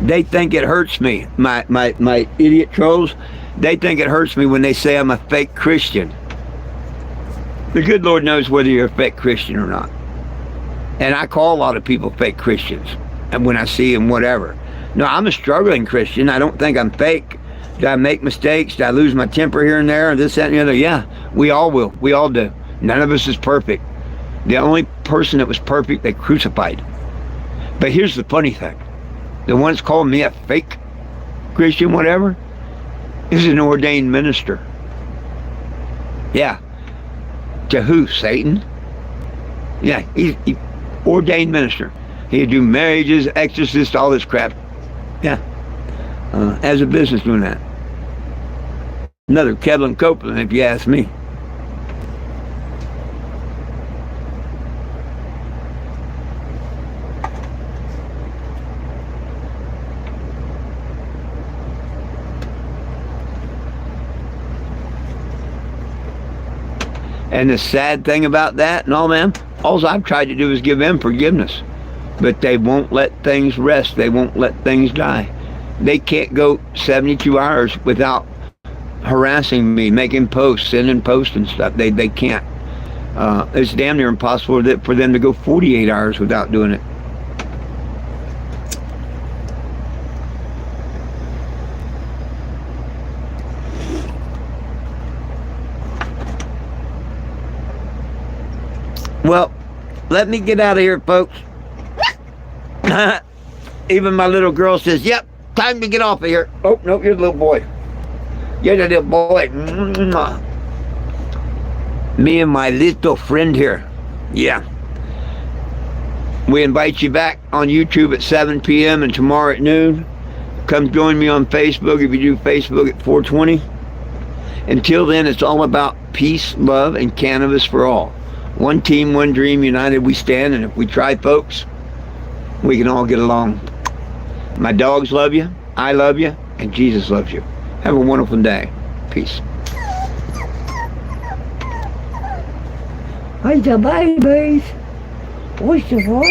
They think it hurts me, my idiot trolls. They think it hurts me when they say I'm a fake Christian. The good Lord knows whether you're a fake Christian or not. And I call a lot of people fake Christians, and when I see them, whatever. No, I'm a struggling Christian. I don't think I'm fake. Do I make mistakes? Do I lose my temper here and there, and this, that, and the other? Yeah, we all will. We all do. None of us is perfect. The only person that was perfect, they crucified. But here's the funny thing. The one that's calling me a fake Christian, whatever, is an ordained minister. Yeah. To who? Satan? Yeah, he ordained minister. He'd do marriages, exorcists, all this crap. Yeah. As a business doing that. Another Kevin Copeland, if you ask me. And the sad thing about that and all, man, all I've tried to do is give them forgiveness. But they won't let things rest. They won't let things die. They can't go 72 hours without harassing me, making posts, sending posts and stuff. They can't. It's damn near impossible for them to go 48 hours without doing it. Well, let me get out of here, folks. Even my little girl says, yep, time to get off of here. Oh, no, you're the little boy. You're the little boy. Me and my little friend here. Yeah. We invite you back on YouTube at 7 p.m. and tomorrow at noon. Come join me on Facebook if you do Facebook at 420. Until then, it's all about peace, love, and cannabis for all. One team, one dream, united we stand, and if we try, folks, we can all get along. My dogs love you, I love you, and Jesus loves you. Have a wonderful day. Peace. Hi, the babies. What's the voice?